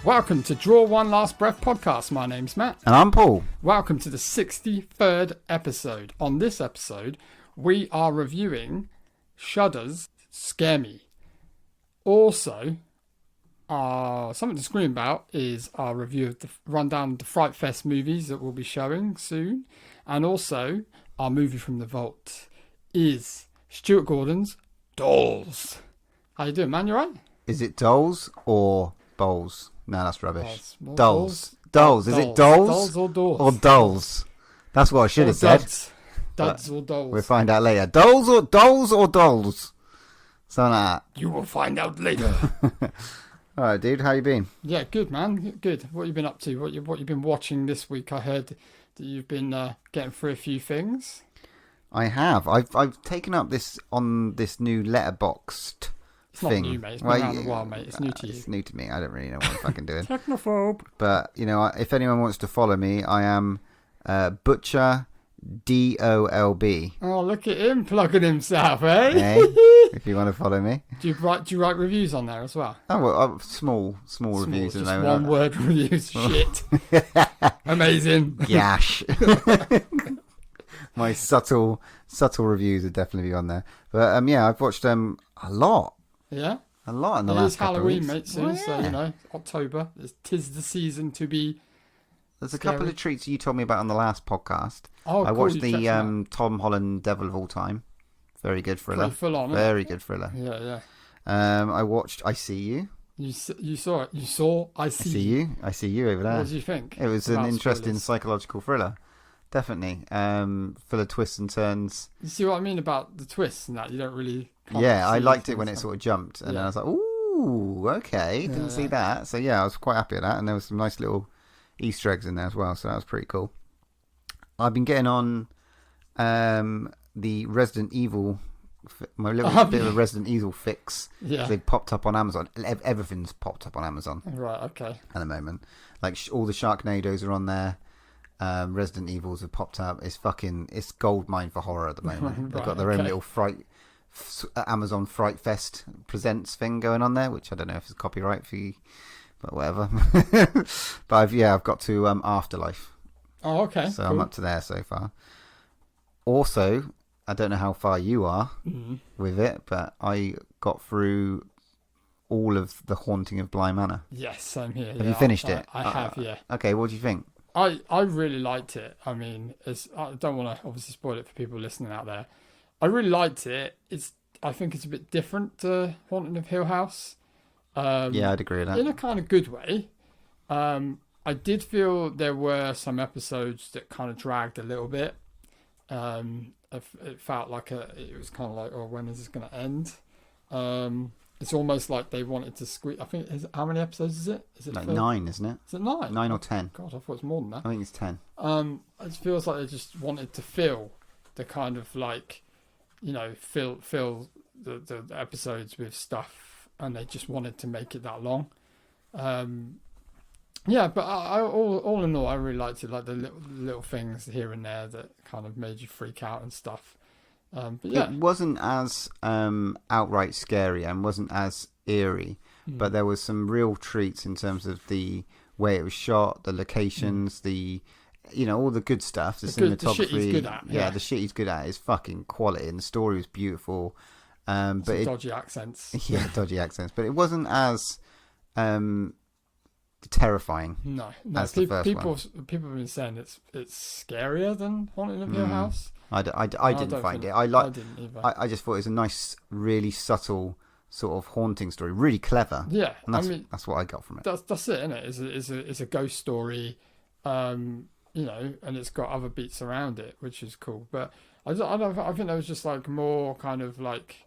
Welcome to Draw One Last Breath podcast. My name's Matt. And I'm Paul. Welcome to the 63rd episode. On this episode, we are reviewing Shudder's Scare Me. Also, something to scream about is our review of the rundown of the FrightFest movies that we'll be showing soon. And also, our movie from the vault is Stuart Gordon's Dolls. How you doing, man? You right? Is it dolls or bowls? No, that's rubbish. Dolls. Dolls. Is it dolls? Dolls or dolls? Or dolls. That's what I should have said. Duds or dolls. We'll find out later. Dolls or dolls? Something like You will find out later. that. Alright, dude. How you been? Yeah, good, man. Good. What you been up to? What you've been watching this week? I heard that you've been getting through a few things. I have. I've taken up this new Letterboxd It's not new, mate. It's been around a while, mate. It's new to you. It's new to me. I don't really know what I'm fucking doing. Technophobe. But, you know, if anyone wants to follow me, I am Butcher DOLB. Oh, look at him plugging himself, eh? Hey, if you want to follow me. Do you write reviews on there as well? Oh, well, small reviews. Just at the one moment. word reviews. Shit. Amazing. Gash. My subtle reviews would definitely be on there. But yeah, I've watched a lot. Yeah. A lot in the It last is couple Halloween, of weeks. mate, soon, so, you know, October. 'Tis the season to be... There's a couple of treats you told me about on the last podcast. Oh, I cool, watched you the checked them out. Tom Holland Devil of All Time. Very good thriller. Pretty full on, Very good thriller. Yeah. I watched I See You. You saw it. You saw I I See See You. I See You over there. What did you think? It was an about interesting spoilers? psychological thriller. Definitely. Full of twists and turns. You see what I mean about the twists and that? You don't really... can't Yeah, I see liked it things when it like- sort of jumped. And then Yeah. I was like, ooh, okay. Didn't see that. So yeah, I was quite happy with that. And there was some nice little Easter eggs in there as well. So that was pretty cool. I've been getting on the Resident Evil... My little bit of a Resident Evil fix. Yeah. They've popped up on Amazon. Everything's popped up on Amazon Right, okay. at the moment. Like all the Sharknadoes are on there. Resident Evils have popped up. It's gold mine for horror at the moment. They've got their own little Amazon FrightFest presents thing going on there, which I don't know if it's copyright for you, but whatever. But I've got to Afterlife. Oh, okay. So cool. I'm up to there so far. Also, I don't know how far you are with it, but I got through all of The Haunting of Bly Manor. Yes, same here. Have you finished it? I have, yeah. Okay, what do you think? I really liked it. I mean, I don't want to obviously spoil it for people listening out there. I really liked it. I think it's a bit different to Haunting of Hill House. Yeah, I'd agree with that. In a kind of good way. I did feel there were some episodes that kind of dragged a little bit. It felt like it was kind of like, oh, when is this going to end? It's almost like they wanted to squeeze. I think how many episodes is it? Is it Like 9, isn't it? Is it 9? 9 or 10. God, I thought it was more than that. I think it's 10. It feels like they just wanted to fill the kind of like, you know, fill the episodes with stuff, and they just wanted to make it that long. Yeah, but all in all, I really liked it. Like the little things here and there that kind of made you freak out and stuff. But yeah, It wasn't as outright scary and wasn't as eerie, but there was some real treats in terms of the way it was shot, the locations, all the good stuff, the cinematography. The shit he's good at, yeah. The shit he's good at is fucking quality, and the story was beautiful. But dodgy accents. Yeah, dodgy accents, but it wasn't as terrifying. No. As the first people one. People have been saying it's scarier than Haunting of Hill House. I didn't find it. I didn't either. I just thought it was a nice, really subtle sort of haunting story, really clever. Yeah, and that's what I got from it. That's it, isn't it? It's a ghost story, and it's got other beats around it, which is cool. But I think there was just like more kind of like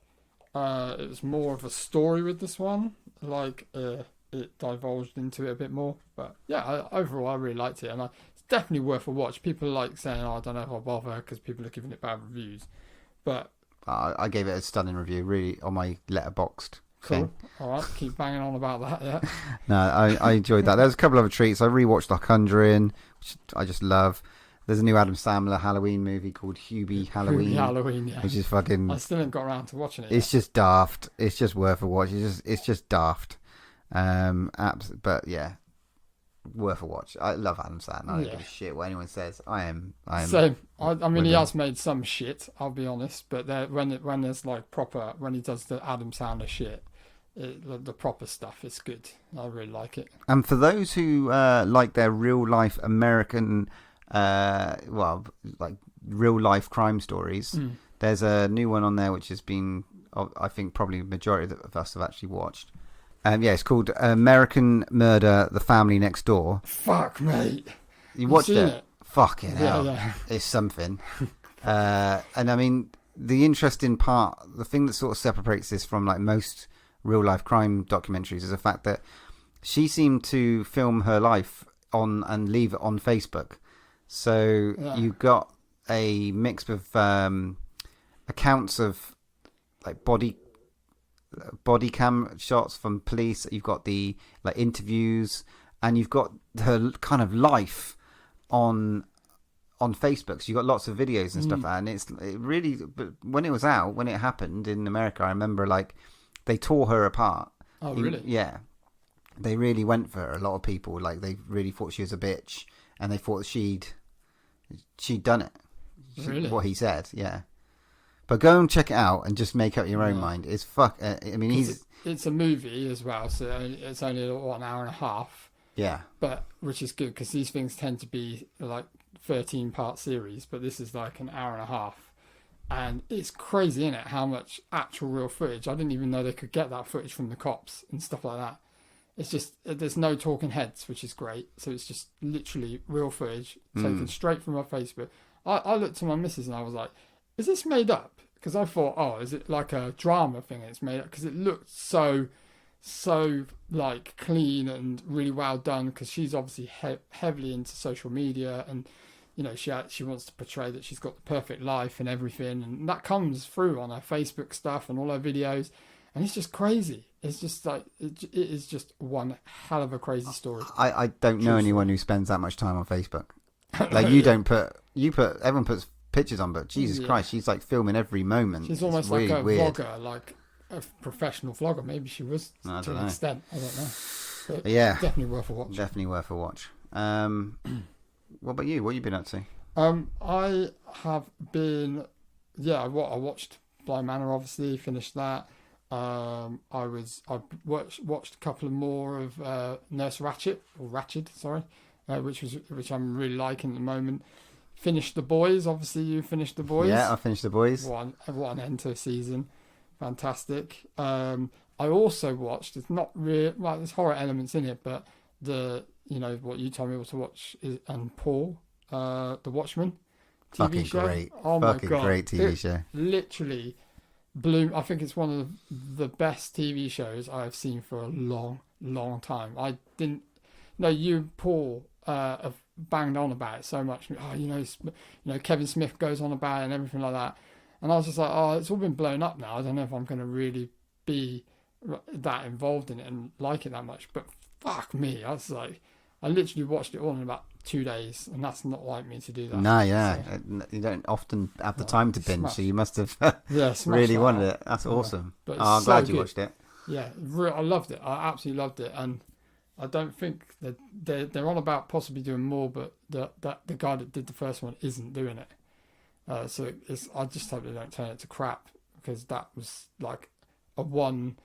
it was more of a story with this one. Like it divulged into it a bit more. But yeah, overall I really liked it, and it's definitely worth a watch. People are like saying, "Oh, I don't know if I'll bother," because people are giving it bad reviews. But I gave it a stunning review, really, on my Letterboxd thing. All right, keep banging on about that. Yeah. No, I enjoyed that. There's a couple of other treats. I rewatched The Conjuring, which I just love. There's a new Adam Sandler Halloween movie called Hubie Halloween. Halloween, yeah. Which is fucking... I still haven't got around to watching it It's yet. just daft. It's just worth a watch. It's just daft. But yeah, worth a watch. I love Adam Sandler. I don't give a shit what anyone says. I am. So I mean, he has made some shit. I'll be honest, but when there's like proper, when he does the Adam Sandler shit, the proper stuff, it's good. I really like it. And for those who like their real life American, like real life crime stories, there's a new one on there which has been, I think, probably the majority of us have actually watched. It's called American Murder: The Family Next Door. Fuck, mate. You watched it? Fucking hell. Yeah. It's something. And I mean, the interesting part, the thing that sort of separates this from like most real life crime documentaries is the fact that she seemed to film her life on and leave it on Facebook. So you got a mix of accounts of like body cam shots from police. You've got the like interviews, and you've got her kind of life on Facebook. So you got lots of videos and stuff like that. And it really, but when it happened in America, I remember like they tore her apart. Oh, really? Yeah, they really went for her. A lot of people, like, they really thought she was a bitch, and they thought she'd done it. Really? What he said, yeah. But go and check it out and just make up your own mind. It's I mean, it's a movie as well, so it's only an hour and a half. Yeah. But which is good because these things tend to be like 13-part series, but this is like an hour and a half, and it's crazy, isn't it? How much actual real footage. I didn't even know they could get that footage from the cops and stuff like that. It's just there's no talking heads, which is great. So it's just literally real footage taken straight from my Facebook. I looked to my missus and I was like, is this made up? Because I thought, oh, is it like a drama thing it's made up? Because it looked so like clean and really well done, because she's obviously heavily into social media, and you know she wants to portray that she's got the perfect life and everything, and that comes through on her Facebook stuff and all her videos, and it's just crazy. It's just like it is just one hell of a crazy story. I don't know anyone who spends that much time on Facebook. Like you don't everyone puts pictures on, but Jesus Christ, she's like filming every moment. She's almost really like a weird vlogger, like a professional vlogger. Maybe she was to an extent. I don't know. But yeah, definitely worth a watch. Definitely worth a watch. What about you? What have you been up to? I have been, I watched Blind Manor. Obviously, finished that. I watched a couple of more of Nurse Ratched, which I'm really liking at the moment. Finished The Boys. Obviously, you finished The Boys. Yeah, I finished The Boys. What an end to a season. Fantastic. I also watched, it's not really, well, there's horror elements in it, but what you told me to watch is, and Paul, The Watchmen TV fucking show. Great. Oh fucking my God. Great TV show. Literally blew. I think it's one of the best TV shows I've seen for a long, long time. I didn't know you and Paul have banged on about it so much. Oh, Kevin Smith goes on about it and everything like that. And I was just like, oh, it's all been blown up now. I don't know if I'm going to really be that involved in it and like it that much. But fuck me, I was like, I literally watched it all in about 2 days, and that's not like me to do that. No, yeah, so, you don't often have the time to binge, so you must have really wanted it. That's awesome. But I'm glad you watched it. Yeah, I loved it. I absolutely loved it, and I don't think that they're on about possibly doing more, but the guy that did the first one isn't doing it. So I just hope they don't turn it to crap, because that was like a one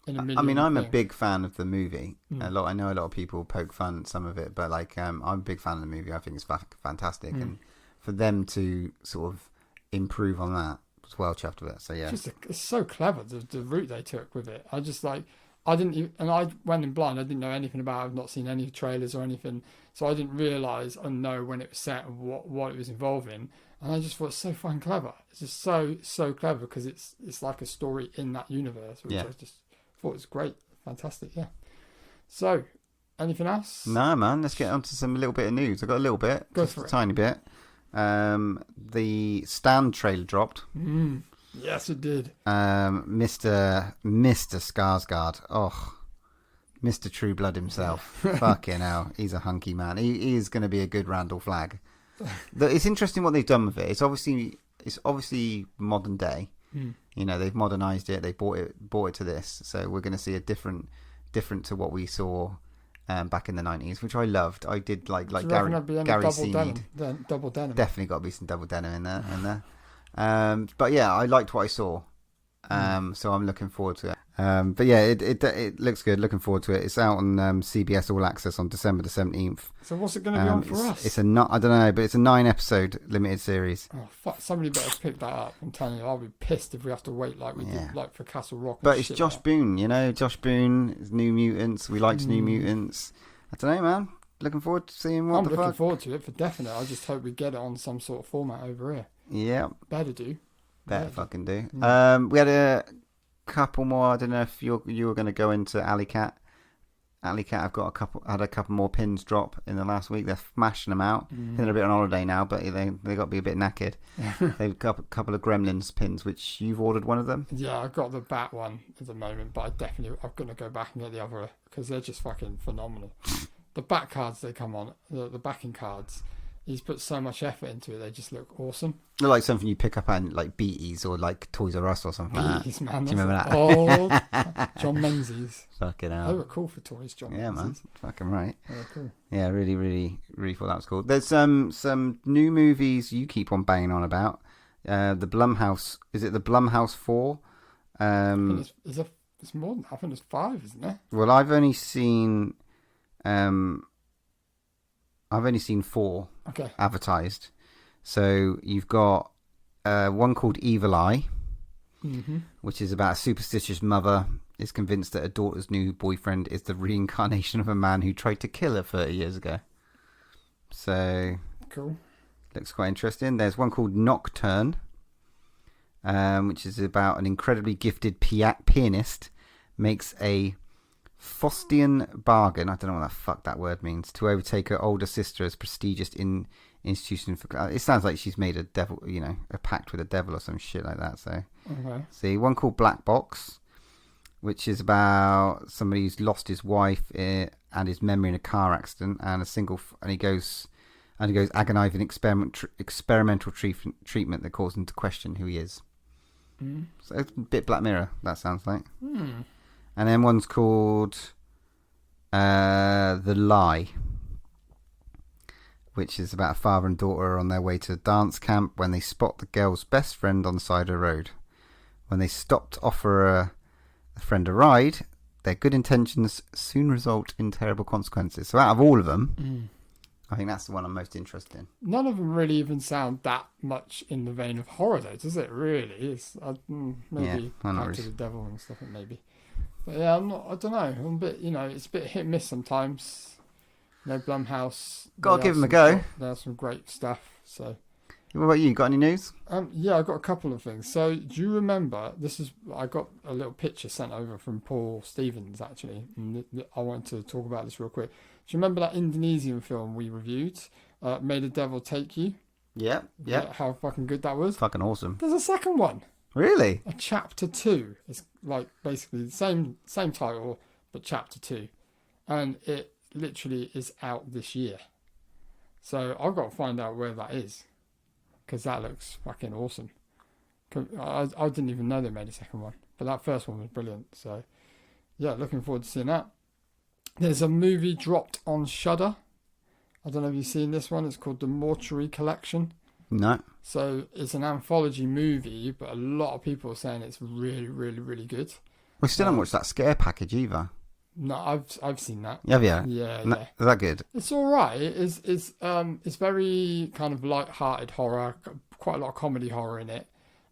in a million. I mean, I'm thing. a big fan of the movie. I know a lot of people poke fun at some of it, but like I'm a big fan of the movie. I think it's fantastic, and for them to sort of improve on that, I was well chuffed with it. So yeah, it's so clever the route they took with it. I just like. I didn't even, and I went in blind. I didn't know anything about it. I've not seen any trailers or anything, so I didn't realise and know when it was set and what it was involving. And I just thought it's so fucking clever. It's just so clever, because it's like a story in that universe, which I just thought was great, fantastic. Yeah. So, anything else? No, man. Let's get on to some little bit of news. I got a little bit, just a tiny bit. The Stand trailer dropped. Yes, it did. Mr. Skarsgård. Oh, Mr. True Blood himself. Fucking hell. He's a hunky man. He is going to be a good Randall Flagg. It's interesting what they've done with it. It's obviously modern day. You know, they've modernized it. They brought it to this. So we're going to see a different to what we saw back in the 90s, which I loved. I did like Do you Gary reckon there'd be any Gary double Seamead. denim? Double denim. Definitely got to be some double denim in there. But yeah, I liked what I saw. So I'm looking forward to it. But yeah, it looks good. Looking forward to it. It's out on CBS All Access on December the 17th. So what's it going to be on for us? It's I don't know, but it's a 9-episode limited series. Oh fuck! Somebody better pick that up. I'm telling you, I'll be pissed if we have to wait like we did like for Castle Rock. But it's Josh Boone, you know. Josh Boone, New Mutants. We liked New Mutants. I don't know, man. Looking forward to seeing what I'm the fuck. looking forward to it for definite. I just hope we get it on some sort of format over here. Yeah. Better do. Better fucking do. We had a couple more. I don't know if you were going to go into Alley Cat. Alley Cat have got had a couple more pins drop in the last week. They're smashing them out. They're a bit on holiday now, but they got to be a bit knackered. They've got a couple of Gremlins pins, which you've ordered one of them. Yeah, I got the Bat one at the moment, but I'm going to go back and get the other because they're just fucking phenomenal. The Bat cards they come on, the backing cards. He's put so much effort into it. They just look awesome. They're like something you pick up at like Beatties or like Toys R Us or something. Beatties, man. Do you remember that? Old John Menzies. Fucking hell. They were cool for toys, John Menzies. Yeah, man. Fucking right. Yeah, cool. Yeah, really, really, really thought that was cool. There's some new movies you keep on banging on about. The Blumhouse. Is it the Blumhouse 4? I think it's more than. I think it's 5, isn't it? Well, I've only seen 4 advertised. So you've got one called Evil Eye, which is about a superstitious mother is convinced that her daughter's new boyfriend is the reincarnation of a man who tried to kill her 30 years ago. So cool. Looks quite interesting. There's one called Nocturne, which is about an incredibly gifted pianist makes a Faustian bargain, I don't know what the fuck that word means, to overtake her older sister as prestigious institution for. It sounds like she's made a devil, a pact with a devil or some shit like that. So, see, one called Black Box, which is about somebody who's lost his wife and his memory in a car accident, and he goes agonizing experimental treatment that calls him to question who he is. So it's a bit Black Mirror, that sounds like. And then one's called The Lie, which is about a father and daughter on their way to a dance camp when they spot the girl's best friend on the side of the road. When they stop to offer a friend a ride, their good intentions soon result in terrible consequences. So out of all of them, I think that's the one I'm most interested in. None of them really even sound that much in the vein of horror, though, does it? Really? It's maybe Back to the Devil and stuff, maybe. But yeah, I don't know. I'm a bit, it's a bit hit and miss sometimes. Blumhouse. Gotta give them a go. There's some great stuff. So. What about you? Got any news? Yeah, I got a couple of things. So, do you remember? I got a little picture sent over from Paul Stevens actually. And I wanted to talk about this real quick. Do you remember that Indonesian film we reviewed? May the Devil Take You. Yeah. How fucking good that was. Fucking awesome. There's a second one. Really? A chapter 2. It's like basically the same title, but chapter 2, and it literally is out this year. So I've got to find out where that is, because that looks fucking awesome. I didn't even know they made a second one, but that first one was brilliant. So yeah, looking forward to seeing that. There's a movie dropped on Shudder. I don't know if you've seen this one. It's called The Mortuary Collection. No. So it's an anthology movie, but a lot of people are saying it's really, really, really good. We still haven't watched that Scare package either. No, I've seen that. Have you? Yeah. Is that good? It's all right. It's very kind of light-hearted horror, quite a lot of comedy horror in it.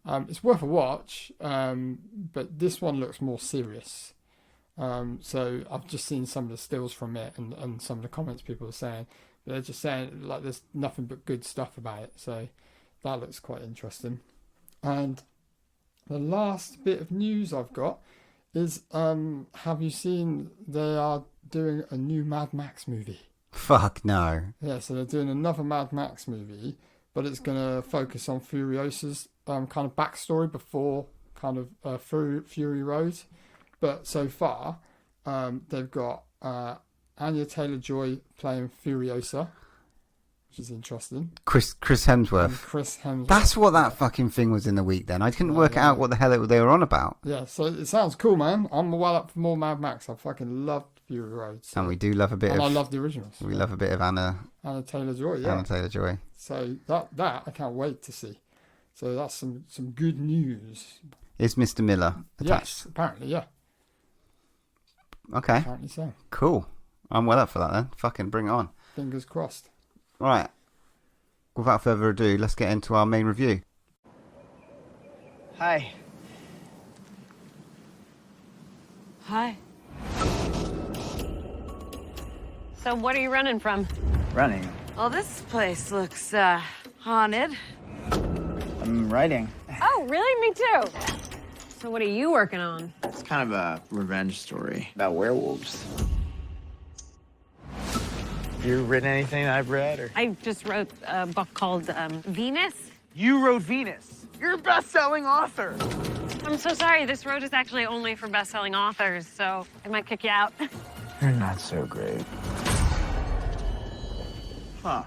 It's worth a watch, but this one looks more serious. So I've just seen some of the stills from it and some of the comments people are saying. But they're just saying like there's nothing but good stuff about it. So that looks quite interesting. And the last bit of news I've got is, have you seen they are doing a new Mad Max movie? Fuck no. Yeah, so they're doing another Mad Max movie, but it's going to focus on Furiosa's kind of backstory before kind of Fury Road. But so far, they've got Anya Taylor-Joy playing Furiosa, which is interesting. Chris Hemsworth. Chris Hemsworth. That's what that fucking thing was in the week then. I couldn't work out what the hell they were on about. Yeah, so it sounds cool, man. I'm well up for more Mad Max. I fucking loved Fury Road. So. And we do love a bit and of... I love the originals. We love a bit of Anna Taylor-Joy, yeah. Anna Taylor-Joy. So that I can't wait to see. So that's some good news. Is Mr. Miller attached? Yes, apparently, yeah. Okay. Apparently so. Cool. I'm well up for that then. Fucking bring it on. Fingers crossed. Right. Without further ado, let's get into our main review. Hi. Hi. So what are you running from? Running. Well, this place looks, haunted. I'm writing. Oh, really? Me too. So what are you working on? It's kind of a revenge story about werewolves. You written anything that I've read, or? I just wrote a book called, Venus. You wrote Venus. You're a best-selling author. I'm so sorry. This road is actually only for best-selling authors, so I might kick you out. You're not so great. Huh.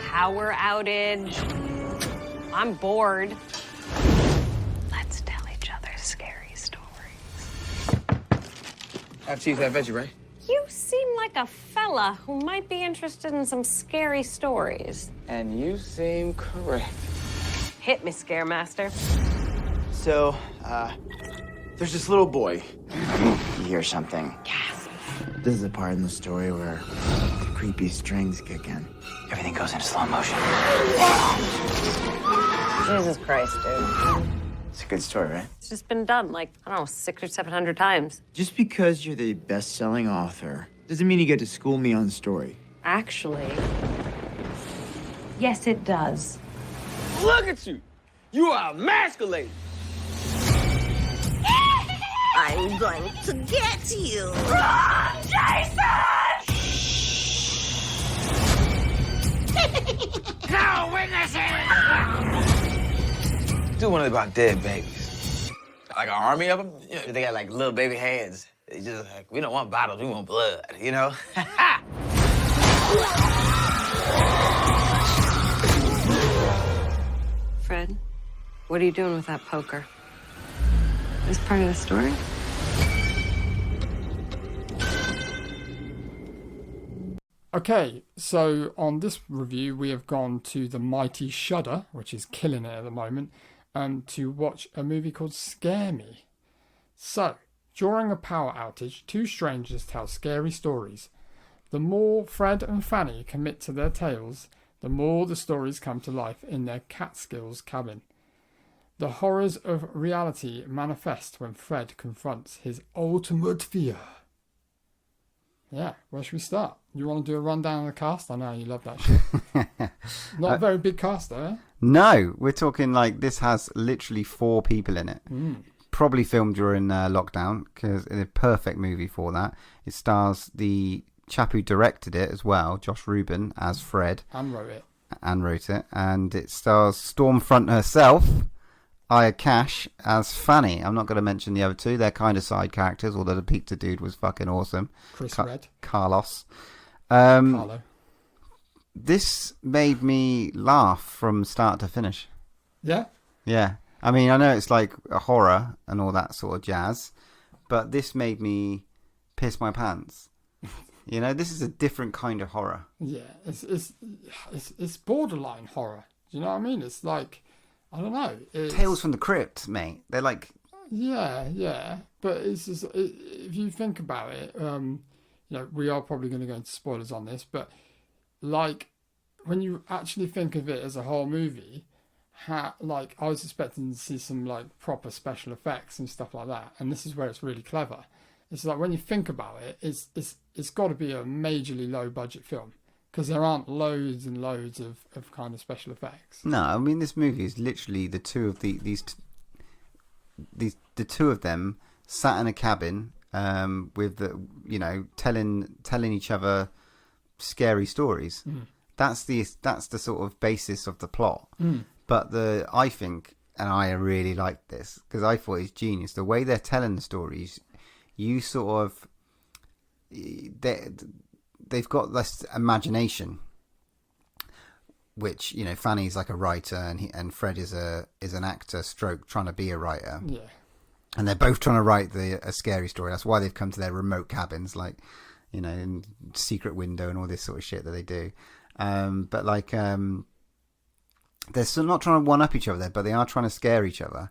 Power outage. I'm bored. Let's tell each other scary stories. Chief, I bet you, right? You seem like a fella who might be interested in some scary stories. And you seem correct. Hit me, Scaremaster. So, there's this little boy. You hear something. Gasp. This is the part in the story where the creepy strings kick in. Everything goes into slow motion. Jesus Christ, dude. It's a good story, right? It's just been done like, I don't know, 600 or 700 times. Just because you're the best-selling author doesn't mean you get to school me on story. Actually, yes, it does. Look at you! You are emasculated! I'm going to get you. Run, Jason! No witnesses! Do one about dead babies. Like an army of them? Yeah, they got like little baby hands. They just like, we don't want bottles, we want blood, you know? Fred, what are you doing with that poker? Is part of the story? Okay, so on this review, we have gone to the mighty Shudder, which is killing it at the moment, to watch a movie called Scare Me. So, during a power outage, two strangers tell scary stories. The more Fred and Fanny commit to their tales, the more the stories come to life in their Catskills cabin. The horrors of reality manifest when Fred confronts his ultimate fear. Yeah, where should we start? You want to do a rundown of the cast? I know you love that shit. Not a very big cast, though, eh? No, we're talking like this has literally 4 people in it. Probably filmed during lockdown, because it's a perfect movie for that. It stars the chap who directed it as well, Josh Rubin, as Fred. And wrote it. And it stars Stormfront herself, Aya Cash, as Fanny. I'm not going to mention the other two. They're kind of side characters, although the pizza dude was fucking awesome. Chris Red. Carlos. Carlo. This made me laugh from start to finish. Yeah? Yeah. I mean, I know it's like a horror and all that sort of jazz, but this made me piss my pants. You know, this is a different kind of horror. Yeah, it's borderline horror. Do you know what I mean? It's like, I don't know. Tales from the Crypt, mate. They're like... Yeah. But it's just, if you think about it, you know, we are probably going to go into spoilers on this, but like, when you actually think of it as a whole movie, like, I was expecting to see some like proper special effects and stuff like that, and this is where it's really clever. It's like, when you think about it, it's got to be a majorly low budget film, because there aren't loads and loads of kind of special effects. No, I mean, this movie is literally the two of the two of them sat in a cabin with the, you know, telling each other scary stories. That's the sort of basis of the plot. But I think, and I really liked this because I thought it's genius, the way they're telling the stories. You sort of, they've got this imagination, which, you know, Fanny's like a writer and Fred is an actor stroke trying to be a writer. Yeah. And they're both trying to write a scary story. That's why they've come to their remote cabins, like, you know, in secret window and all this sort of shit that they do. But like, they're still not trying to one up each other, but they are trying to scare each other.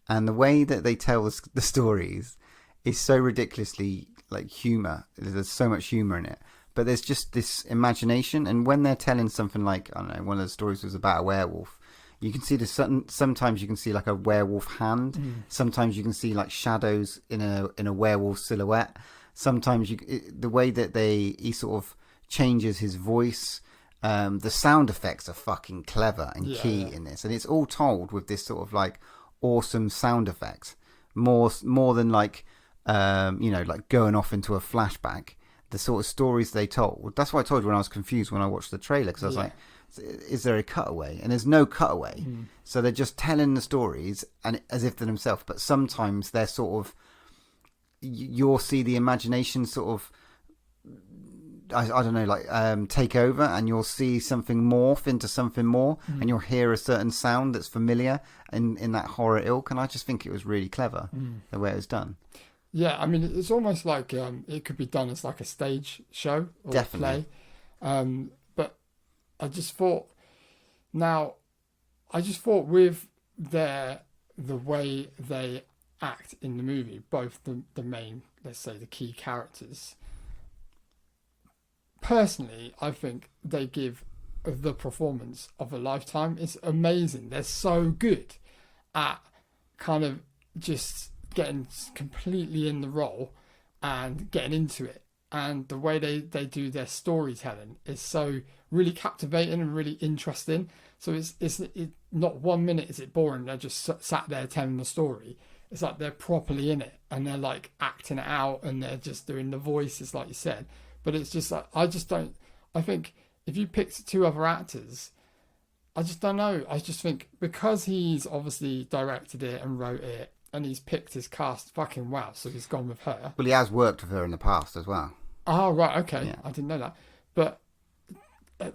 And the way that they tell the stories is so ridiculously like humor. There's so much humor in it, but there's just this imagination. And when they're telling something like, I don't know, one of the stories was about a werewolf. You can see sometimes you can see like a werewolf hand. Sometimes you can see like shadows in a werewolf silhouette. Sometimes the way that he sort of changes his voice. The sound effects are fucking clever and key in this, and it's all told with this sort of like awesome sound effects. More than like you know, like going off into a flashback. The sort of stories they told. That's why I told you when I was confused when I watched the trailer, because I was like, is there a cutaway? And there's no cutaway. So they're just telling the stories and as if they're themselves. But sometimes they're sort of, you'll see the imagination sort of, I don't know, like take over, and you'll see something morph into something more, and you'll hear a certain sound that's familiar in that horror ilk. And I just think it was really clever the way it was done. Yeah, I mean, it's almost like it could be done as like a stage show or Definitely. play. But I just thought with the way they act in the movie, both the main, let's say, the key characters, personally, I think they give the performance of a lifetime. It's amazing. They're so good at kind of just getting completely in the role and getting into it. And the way they do their storytelling is so really captivating and really interesting. So it's not 1 minute is it boring. They're just sat there telling the story. It's like they're properly in it and they're like acting it out and they're just doing the voices like you said. But it's just like, I think if you picked two other actors, I just don't know. I just think because he's obviously directed it and wrote it and he's picked his cast fucking well, so he's gone with her. Well, he has worked with her in the past as well. Oh, right, okay. Yeah. I didn't know that. But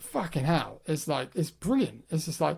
fucking hell, it's like, it's brilliant. It's just like,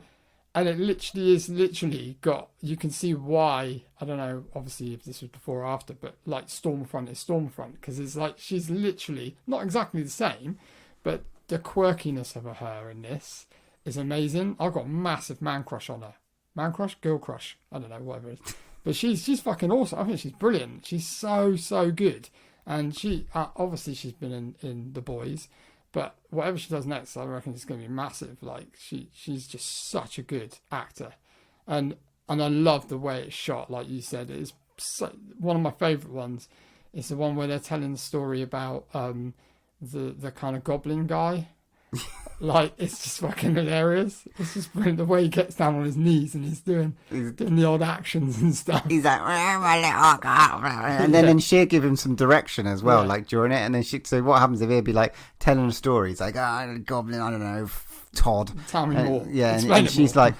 and it literally got, you can see why, I don't know, obviously if this was before or after, but like Stormfront is Stormfront, because it's like, she's literally, not exactly the same, but the quirkiness of her in this is amazing. I've got a massive man crush on her. Man crush? Girl crush? I don't know, whatever it is. But she's fucking awesome. I think she's brilliant. She's so good. And she, obviously she's been in The Boys, but whatever she does next, I reckon it's going to be massive. Like, she's just such a good actor. And I love the way it's shot, like you said. It's one of my favourite ones. It's the one where they're telling the story about the kind of goblin guy. Like, it's just fucking hilarious. It's just brilliant the way he gets down on his knees and he's doing the odd actions and stuff. He's like, and then she'll give him some direction as well, like during it. And then so what happens if he'd be like telling a story? It's like, goblin, I don't know, Todd. Tell me more. Yeah, and she's more. like,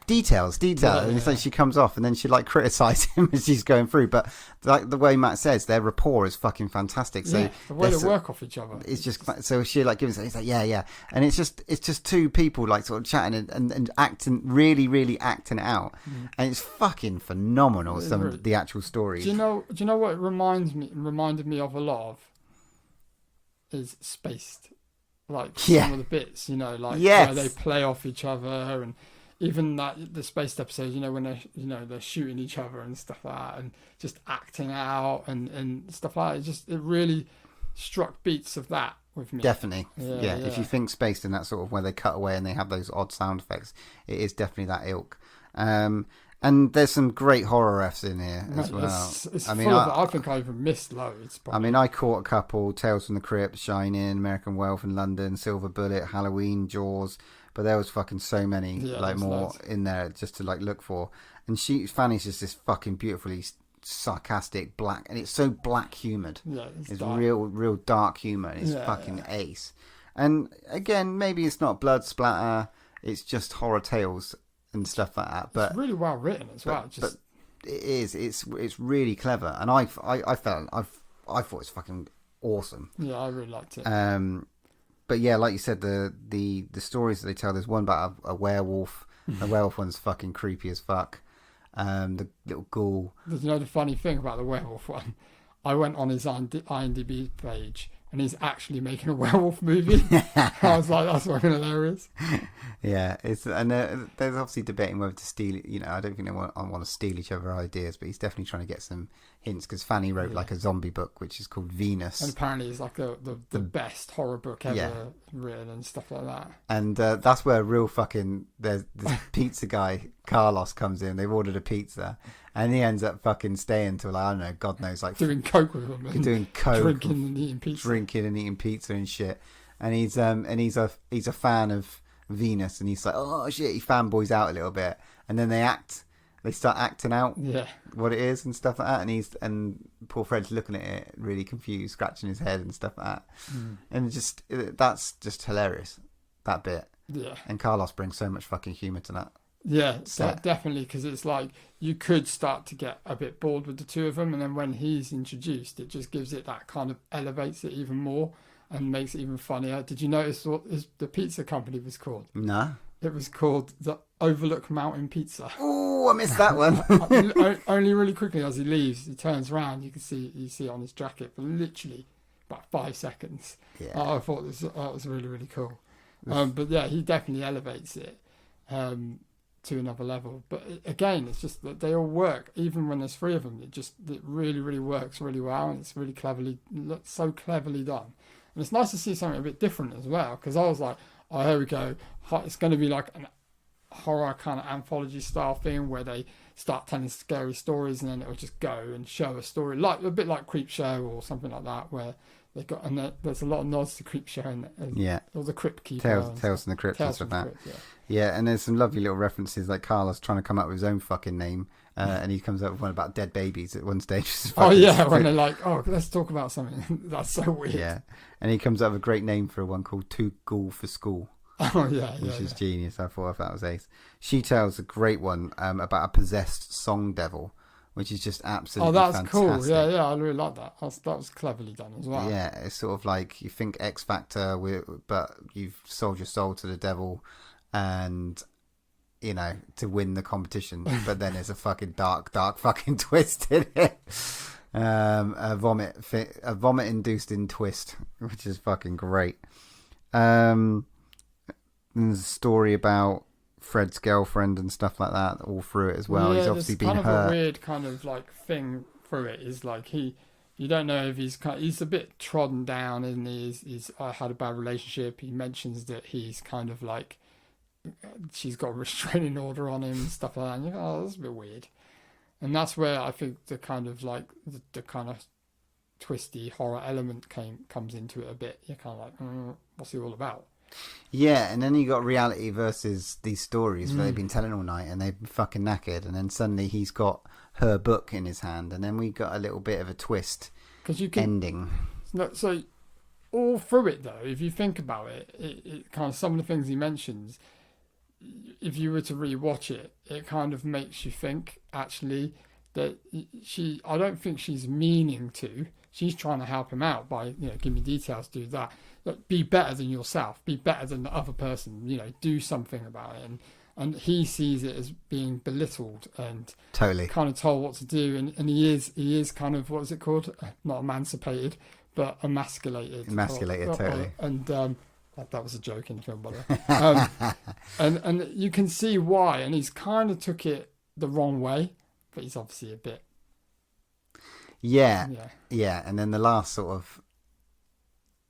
details. And it's like she comes off and then she like criticise him as she's going through. But like the way Matt says, their rapport is fucking fantastic. So the way they work off each other. It's just so she like gives it. He's like, yeah, and it's just two people like sort of chatting and acting, really acting it out, and it's fucking phenomenal. Of the actual stories. Do you know what it reminded me of a lot of? Is Spaced. Like some of the bits, you know, like where they play off each other, and even that the Spaced episodes, you know, when they're shooting each other and stuff like that, and just acting out and stuff like that. It really struck beats of that with me. Definitely, yeah. If you think Spaced in that sort of where they cut away and they have those odd sound effects, it is definitely that ilk. And there's some great horror refs in here as well. It's I think I even missed loads. Probably. I mean, I caught a couple: Tales from the Crypt, Shining, American Wealth in London, Silver Bullet, Halloween, Jaws. But there was fucking so many, more in there just to like look for. And Fanny's just this fucking beautifully sarcastic black, and it's so black humoured. Yeah, it's real dark humour. And it's fucking ace. And again, maybe it's not blood splatter. It's just horror tales and stuff like that, but it's really well written as well. But it is. It's really clever, and I thought it's fucking awesome. Yeah, I really liked it. But yeah, like you said, the stories that they tell. There's one about a werewolf. The werewolf one's fucking creepy as fuck. the little ghoul. You know the funny thing about the werewolf one? I went on his IMDb page and he's actually making a werewolf movie. I was like, that's fucking hilarious. Yeah, there's obviously debating whether to steal. I don't think they want to steal each other's ideas, but he's definitely trying to get some hints because Fanny wrote like a zombie book which is called Venus, and apparently it's like the best horror book ever written and stuff like that. And that's where real fucking there's this pizza guy Carlos comes in. They've ordered a pizza, and he ends up fucking staying till like, I don't know, God knows, like doing coke with them, and doing coke, drinking and eating pizza and shit. And he's a fan of Venus, and he's like, oh shit, he fanboys out a little bit, and then they start acting out what it is and stuff like that, and poor Fred's looking at it really confused, scratching his head and stuff like that, and that's just hilarious, that bit. And Carlos brings so much fucking humour to that. Definitely, because it's like you could start to get a bit bored with the two of them, and then when he's introduced, it just gives it that kind of elevates it even more and makes it even funnier. Did you notice what the pizza company was called? No. It was called the Overlook Mountain Pizza. Oh, I missed that one. Only really quickly as he leaves, he turns around, you see it on his jacket for literally about 5 seconds. I thought that was really, really cool. But yeah, he definitely elevates it to another level. But again, it's just that they all work, even when there's 3 of them. It really, really works really well, and it's really so cleverly done. And it's nice to see something a bit different as well, because I was like, oh, here we go. It's going to be like a horror kind of anthology style thing where they start telling scary stories, and then it'll just go and show a story, like a bit like Creepshow or something like that, where they got, and there's a lot of nods to Creepshow and or the Crypt Keeper, Tales from the Crypt, and stuff like that. Yeah, and there's some lovely little references, like Carlos trying to come up with his own fucking name, and he comes up with one about dead babies at one stage. When they're like, oh, let's talk about something. That's so weird. Yeah, and he comes up with a great name for one called Too Ghoul for School. Which is genius. I thought that was ace. She Tells a great one about a possessed song devil, which is just absolutely fantastic. Cool. Yeah, I really like that. That was cleverly done as well. Yeah, it's sort of like you think X Factor, but you've sold your soul to the devil, and to win the competition. But then there's a fucking dark fucking twist in it. A vomit induced in twist, which is fucking great. There's a story about Fred's girlfriend and stuff like that all through it as well. He's obviously been hurt. Kind of a weird kind of like thing through it is like you don't know if he's a bit trodden down, and he's had a bad relationship. He mentions that he's kind of like she's got a restraining order on him and stuff like that. And you go, oh, that's a bit weird. And that's where I think the kind of like the kind of twisty horror element comes into it a bit. You're kind of like, what's he all about? Yeah, and then you got reality versus these stories where they've been telling all night and they've been fucking knackered, and then suddenly he's got her book in his hand, and then we got a little bit of a twist ending. So all through it though, if you think about it, it kind of, some of the things he mentions, if you were to rewatch it, it kind of makes you think actually that I don't think she's meaning to. She's trying to help him out by, give me details, do that. But be better than yourself. Be better than the other person. Do something about it. And he sees it as being belittled and totally kind of told what to do. And he is kind of, what is it called? Not emancipated, but emasculated. Totally. And that was a joke in the film, by the way. And you can see why. And he's kind of took it the wrong way, but he's obviously a bit. Yeah. And then the last sort of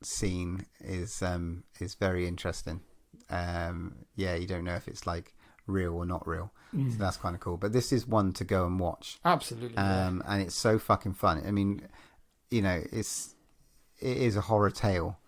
scene is very interesting. You don't know if it's like real or not real, so that's kind of cool. But this is one to go and watch. Absolutely. And it's so fucking fun. I mean, it is a horror tale,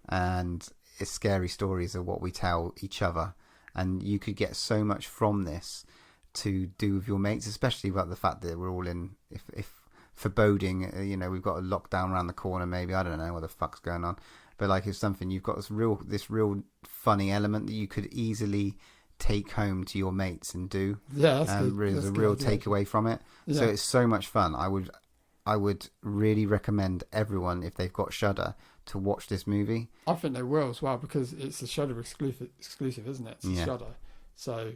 and it's scary stories are what we tell each other, and you could get so much from this to do with your mates, especially about the fact that we're all in if foreboding, we've got a lockdown around the corner, maybe, I don't know what the fuck's going on, but like if something, you've got this real funny element that you could easily take home to your mates and do. There's a real takeaway from it. So it's so much fun. I would really recommend everyone, if they've got Shudder, to watch this movie. I think they will as well, because it's a Shudder exclusive, isn't it? It's a Shudder, so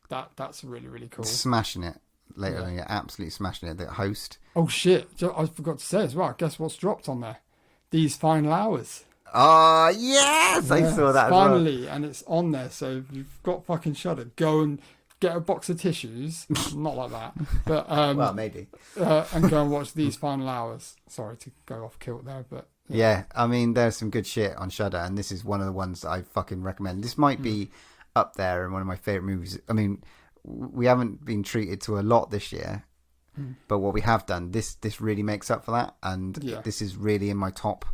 that's really, really cool. Smashing it. later on. You're absolutely smashing it. The host. Oh shit! I forgot to say as well. Guess what's dropped on there? These Final Hours. Oh yes, I saw that finally, and it's on there. So if you've got fucking Shudder, go and get a box of tissues. Not like that, but well, maybe. And go and watch These Final Hours. Sorry to go off kilt there, but yeah. I mean, there's some good shit on Shudder, and this is one of the ones that I fucking recommend. This might be up there and one of my favorite movies. I mean, we haven't been treated to a lot this year, but what we have done, this really makes up for that, and this is really in my top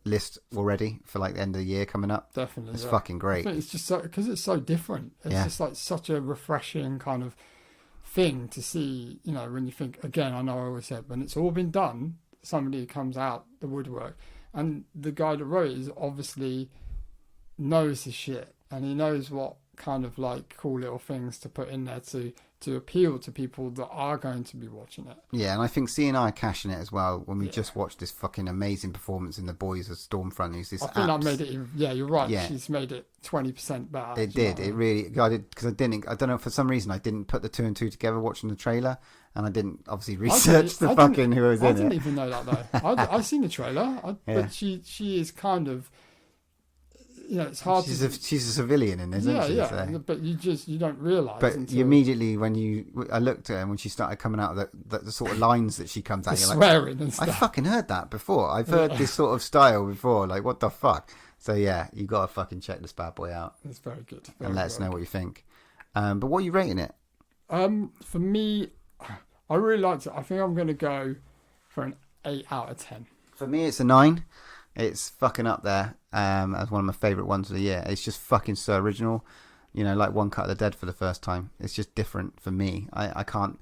list already for like the end of the year coming up. Definitely, it's fucking great. I think it's just so, because it's so different. It's just like such a refreshing kind of thing to see. You know, when you think again, I know I always said when it's all been done, somebody comes out the woodwork, and the guy that wrote it is obviously knows his shit, and he knows what kind of like cool little things to put in there to appeal to people that are going to be watching it. Yeah, and I think C&I are cashing it as well when we just watched this fucking amazing performance in The Boys of Stormfront. Who's this? I think that made it. Yeah, you're right. Yeah. She's made it 20% better. It did. It really. I did because I don't know, for some reason I didn't put the two and two together watching the trailer, and I didn't obviously research the fucking who was in it. I didn't even know that though. I've seen the trailer, but she is kind of. You know, it's hard. She's a civilian in this, isn't she? Yeah. So. But you don't realise. But you immediately I looked at her and when she started coming out the sort of lines that she comes out, you're like, swearing and stuff. I fucking heard that before. I've heard this sort of style before. Like, what the fuck? So yeah, you got to fucking check this bad boy out. It's very good. And let us know what you think. But what are you rating it? For me, I really liked it. I think I'm going to go for an 8 out of 10. For me, it's a 9. It's fucking up there as one of my favourite ones of the year. It's just fucking so original. You know, like One Cut of the Dead for the first time. It's just different for me. I can't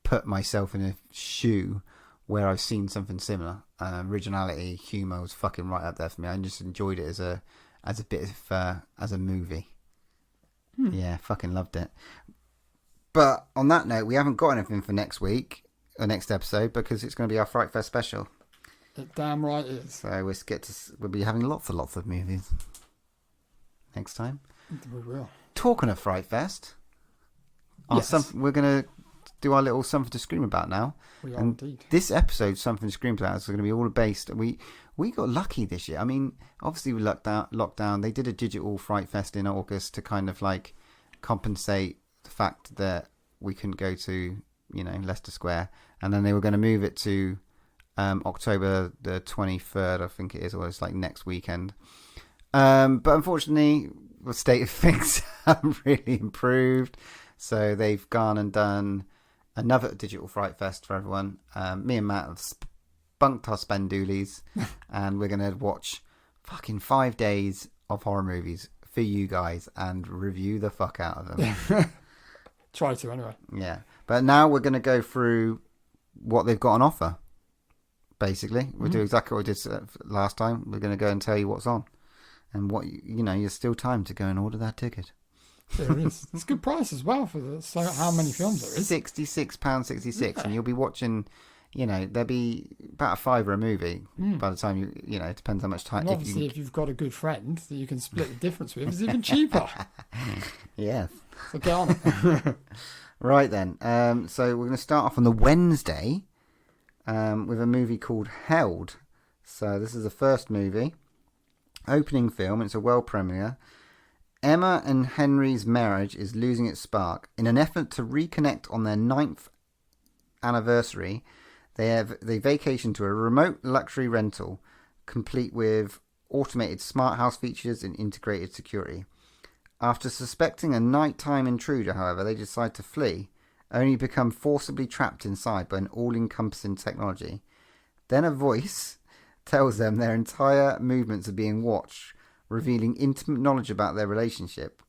put myself in a shoe where I've seen something similar. Originality, humour was fucking right up there for me. I just enjoyed it as a bit of as a movie. Yeah, fucking loved it. But on that note, we haven't got anything for next week or next episode because it's going to be our FrightFest special. It damn right is. So we'll be having lots of movies next time. We will. Talking of FrightFest, we're going to do our little something to scream about now. We are indeed. This episode, something to scream about, is going to be all based. We got lucky this year. I mean, obviously we lockdown. They did a digital FrightFest in August to kind of like compensate the fact that we couldn't go to Leicester Square, and then they were going to move it to October the 23rd, I think it is, or it's like next weekend. But unfortunately, the state of things haven't really improved. So they've gone and done another digital FrightFest for everyone. Me and Matt have spunked our spendoolies and we're going to watch fucking 5 days of horror movies for you guys and review the fuck out of them. Try to, anyway. Yeah. But now we're going to go through what they've got on offer. Basically, we'll do exactly what we did last time. We're going to go and tell you what's on, and what there's still time to go and order that ticket. There is. It's a good price as well for how many films there is. £66.66, and you'll be watching. There'll be about £5 a movie by the time you. It depends how much time. And obviously, if you've got a good friend that you can split the difference with, it's even cheaper. Yes. So get on it. Right then. So we're going to start off on the Wednesday. With a movie called Held. So this is the first movie. Opening film. It's a world premiere. Emma and Henry's marriage is losing its spark. In an effort to reconnect on their 9th anniversary, they vacation to a remote luxury rental, complete with automated smart house features and integrated security. After suspecting a nighttime intruder, however, they decide to flee, only become forcibly trapped inside by an all-encompassing technology. Then a voice tells them their entire movements are being watched, revealing intimate knowledge about their relationship.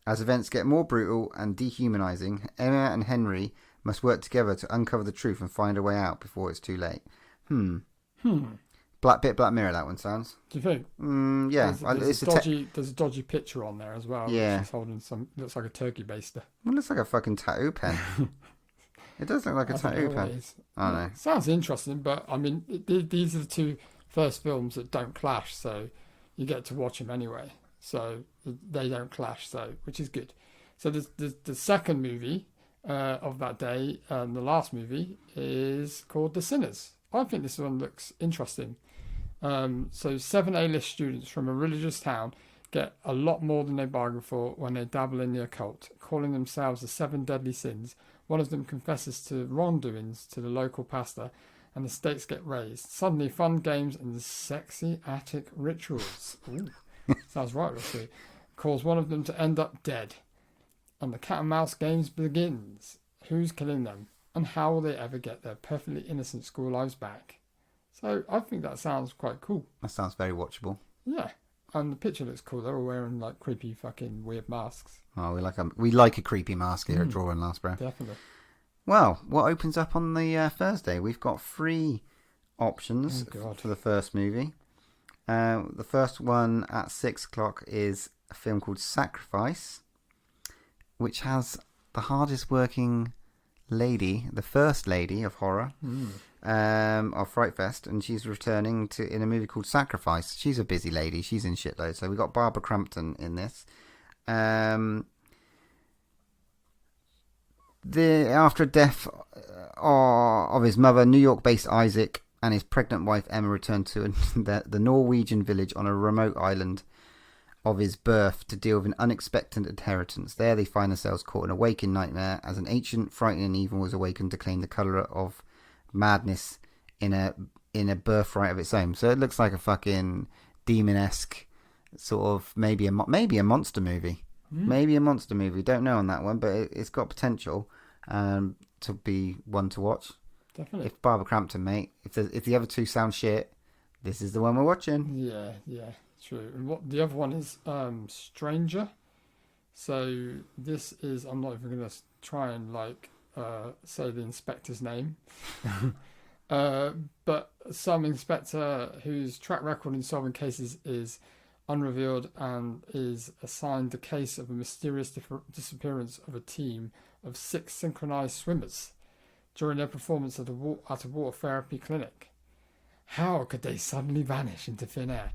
As events get more brutal and dehumanizing, Emma and Henry must work together to uncover the truth and find a way out before it's too late. Black Mirror, that one sounds. Do you think? Yeah. There's a dodgy picture on there as well. Yeah. She's holding looks like a turkey baster. Well, it looks like a fucking tattoo pen. It does look like a tattoo pen. I don't know. Sounds interesting, but I mean, these are the two first films that don't clash, so you get to watch them anyway. So they don't clash, which is good. So the second movie of that day, the last movie, is called The Sinners. I think this one looks interesting. So 7 A-list students from a religious town get a lot more than they bargained for when they dabble in the occult, calling themselves the 7 deadly sins. One of them confesses to wrongdoings to the local pastor, and the stakes get raised. Suddenly, fun games and sexy attic rituals. Ooh, sounds right, Rusty. Cause one of them to end up dead. And the cat and mouse games begins. Who's killing them? And how will they ever get their perfectly innocent school lives back? So I think that sounds quite cool. That sounds very watchable. Yeah. And the picture looks cool. They're all wearing like creepy fucking weird masks. Oh, we like a creepy mask here at Drawing Last Breath. Definitely. Well, what opens up on the Thursday? We've got 3 options for the first movie. The first one at 6 o'clock is a film called Sacrifice, which has the hardest working lady, the first lady of horror of FrightFest, and she's returning in a movie called Sacrifice. She's a busy lady. She's in shitloads. So we got Barbara Crampton in this. After death of his mother, New York-based Isaac and his pregnant wife Emma return to the Norwegian village on a remote island of his birth to deal with an unexpected inheritance. There they find themselves caught in a waking nightmare as an ancient, frightening evil is awakened to claim the colour of madness in a birthright of its own. So it looks like a fucking demon-esque sort of maybe a monster movie. Maybe a monster movie. Don't know on that one, but it's got potential to be one to watch. Definitely. If Barbara Crampton, mate, if the other 2 sound shit, this is the one we're watching. Yeah, true. And what the other one is, Stranger. So this is, I'm not even going to try and say the inspector's name. But some inspector whose track record in solving cases is unrevealed and is assigned the case of a mysterious disappearance of a team of 6 synchronized swimmers during their performance at a water therapy clinic. How could they suddenly vanish into thin air?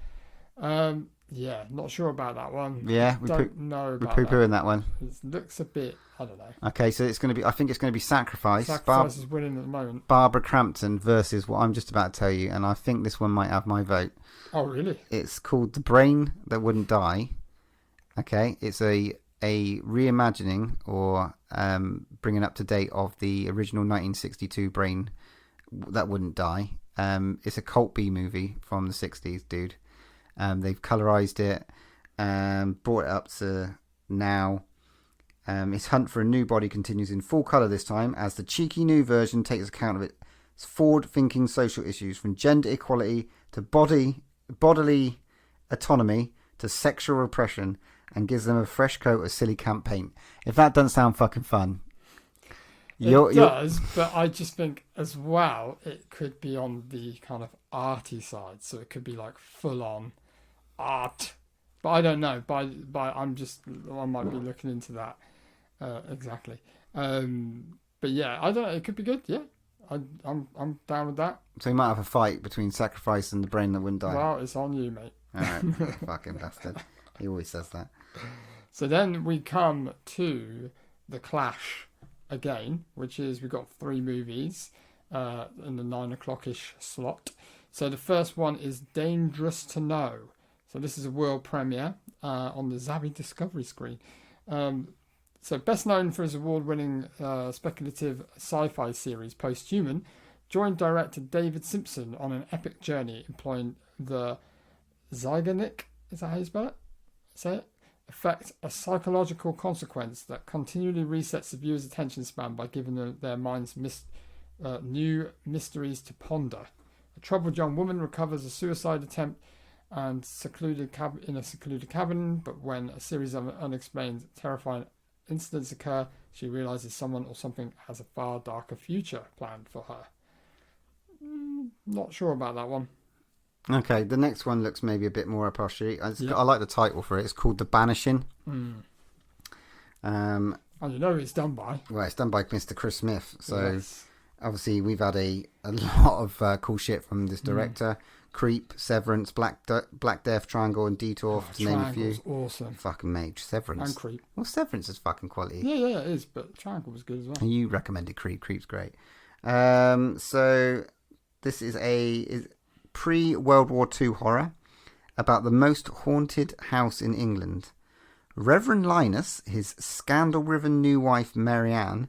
Yeah, not sure about that one. Yeah, we're poo-pooing that one. It looks a bit, I don't know. Okay, so I think it's going to be Sacrifice. Sacrifice is winning at the moment. Barbara Crampton versus what I'm just about to tell you, and I think this one might have my vote. Oh, really? It's called The Brain That Wouldn't Die. Okay, it's a reimagining or bringing up to date of the original 1962 Brain That Wouldn't Die. It's a cult B movie from the 60s, dude. They've colorized it, brought it up to now. Its hunt for a new body continues in full color this time, as the cheeky new version takes account of its forward-thinking social issues, from gender equality to bodily autonomy to sexual repression, and gives them a fresh coat of silly camp paint. If that doesn't sound fucking fun. It does, but I just think as well it could be on the kind of arty side, so it could be like full on art. But I don't know. I might be looking into that exactly. But yeah, I don't know. It could be good. Yeah, I'm down with that. So you might have a fight between Sacrifice and The Brain That Wouldn't Die. Well, it's on you, mate. All right, fucking bastard. He always says that. So then we come to The Clash again, which is we've got 3 movies in the 9 o'clock-ish slot. So the first one is Dangerous to Know. So this is a world premiere on the Zabi Discovery screen. So best known for his award-winning speculative sci-fi series Posthuman, joined director David Simpson on an epic journey employing the Zeigarnik, is that how you spell it? Say it? Affect a psychological consequence that continually resets the viewer's attention span by giving their minds new mysteries to ponder. A troubled young woman recovers a suicide attempt and in a secluded cabin, but when a series of unexplained, terrifying incidents occur, she realizes someone or something has a far darker future planned for her. Not sure about that one. Okay, the next one looks maybe a bit more up our street. I like the title for it. It's called The Banishing. And you know who it's done by. Well, it's done by Mr. Chris Smith. So, yes. Obviously, we've had a lot of cool shit from this director. Creep, Severance, Black Death, Triangle, and Detour, to name a few. Awesome. Fucking mate, Severance. And Creep. Well, Severance is fucking quality. Yeah, it is, but Triangle was good as well. And you recommended Creep. Creep's great. So this is a pre-World War II horror about the most haunted house in England. Reverend Linus, his scandal-riven new wife Marianne,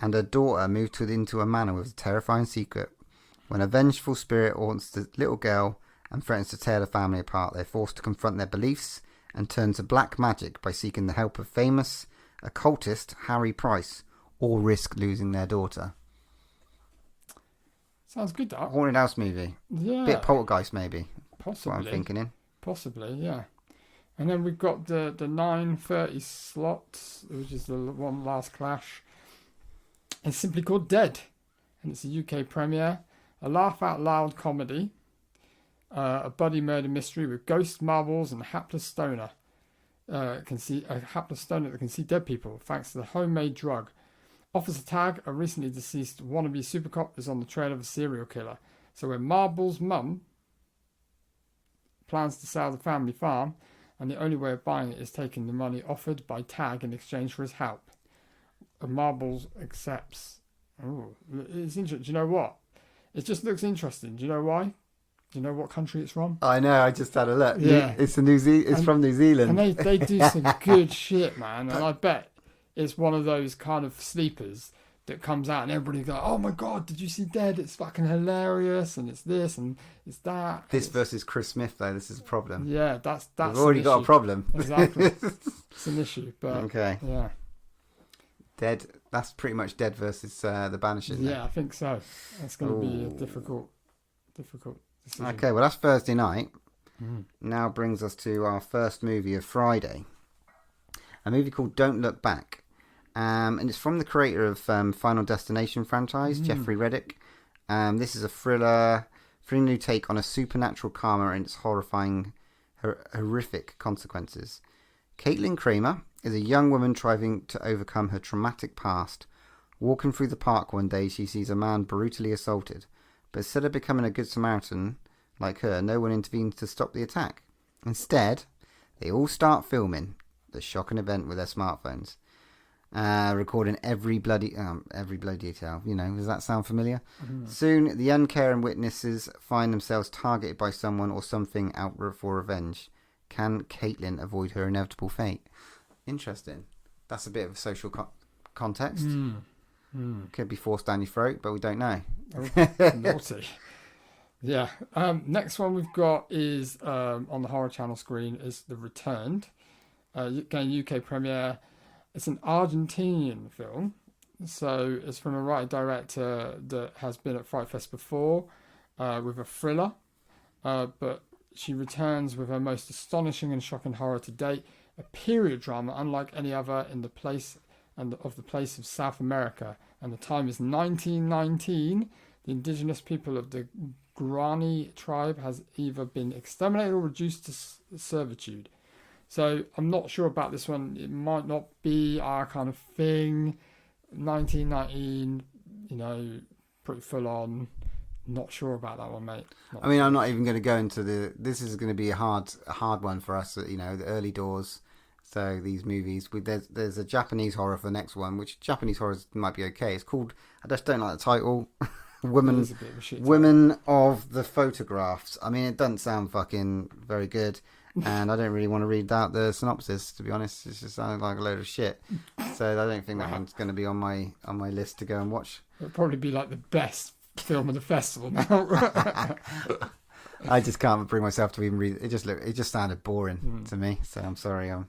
and her daughter moved into a manor with a terrifying secret. When a vengeful spirit haunts the little girl and threatens to tear the family apart, they're forced to confront their beliefs and turn to black magic by seeking the help of famous occultist Harry Price, or risk losing their daughter. Sounds good, that. Haunted house movie. Yeah. Bit poltergeist, maybe. Possibly. That's what I'm thinking in. Possibly, yeah. And then we've got the 9:30 slot, which is the one last clash. It's simply called Dead, and it's a UK premiere. A laugh-out-loud comedy, a buddy murder mystery with ghosts, marbles, and a hapless stoner. A hapless stoner that can see dead people thanks to the homemade drug. Officer Tag, a recently deceased wannabe super cop, is on the trail of a serial killer. So when Marble's mum plans to sell the family farm, and the only way of buying it is taking the money offered by Tag in exchange for his help. Marbles accepts. Oh, it's interesting. Do you know what? It just looks interesting. Do you know why? Do you know what country it's from? I know. I just had a look. Yeah, it's from New Zealand, and they do some good shit, man. And I bet it's one of those kind of sleepers that comes out and everybody goes, "Oh my god, did you see Dead? It's fucking hilarious, and it's this and it's that." This versus Chris Smith, though, this is a problem. Yeah, that's. We've already got a problem. Exactly, it's an issue. But okay, yeah. Dead. That's pretty much Dead versus the Banishers. Yeah, I think so. That's going to be a difficult decision. Okay, well that's Thursday night. Now brings us to our first movie of Friday. A movie called Don't Look Back. And it's from the creator of Final Destination franchise, Jeffrey Reddick. This is a thriller, new take on a supernatural karma and its horrifying, horrific consequences. Caitlin Kramer is a young woman trying to overcome her traumatic past. Walking through the park one day, she sees a man brutally assaulted. But instead of becoming a good Samaritan like her, no one intervenes to stop the attack. Instead, they all start filming the shocking event with their smartphones. Recording every bloody detail. You know, does that sound familiar? Soon, the uncaring witnesses find themselves targeted by someone or something out for revenge. Can Caitlin avoid her inevitable fate? Interesting. That's a bit of a social context. Could be forced down your throat, but we don't know. Oh, naughty. Yeah. Next one we've got is on the Horror Channel screen is The Returned. Again, UK premiere. It's an Argentinian film. So it's from a writer-director that has been at FrightFest before with a thriller. But she returns with her most astonishing and shocking horror to date. A period drama unlike any other in the place of South America. And the time is 1919. The indigenous people of the Guarani tribe has either been exterminated or reduced to servitude. So I'm not sure about this one. It might not be our kind of thing. 1919, you know, pretty full on. Not sure about that one, mate. I mean, I'm not even going to go into this is going to be a hard one for us, you know, the early doors. So these movies, there's a Japanese horror for the next one, which Japanese horror might be okay. It's called, I just don't like the title, Women of the Photographs. I mean, it doesn't sound fucking very good, and I don't really want to read out the synopsis, to be honest. It just sounded like a load of shit. So I don't think that one's going to be on my list to go and watch. It'll probably be like the best film of the festival now. I just can't bring myself to even read it. It just sounded boring to me. So I'm sorry, I'm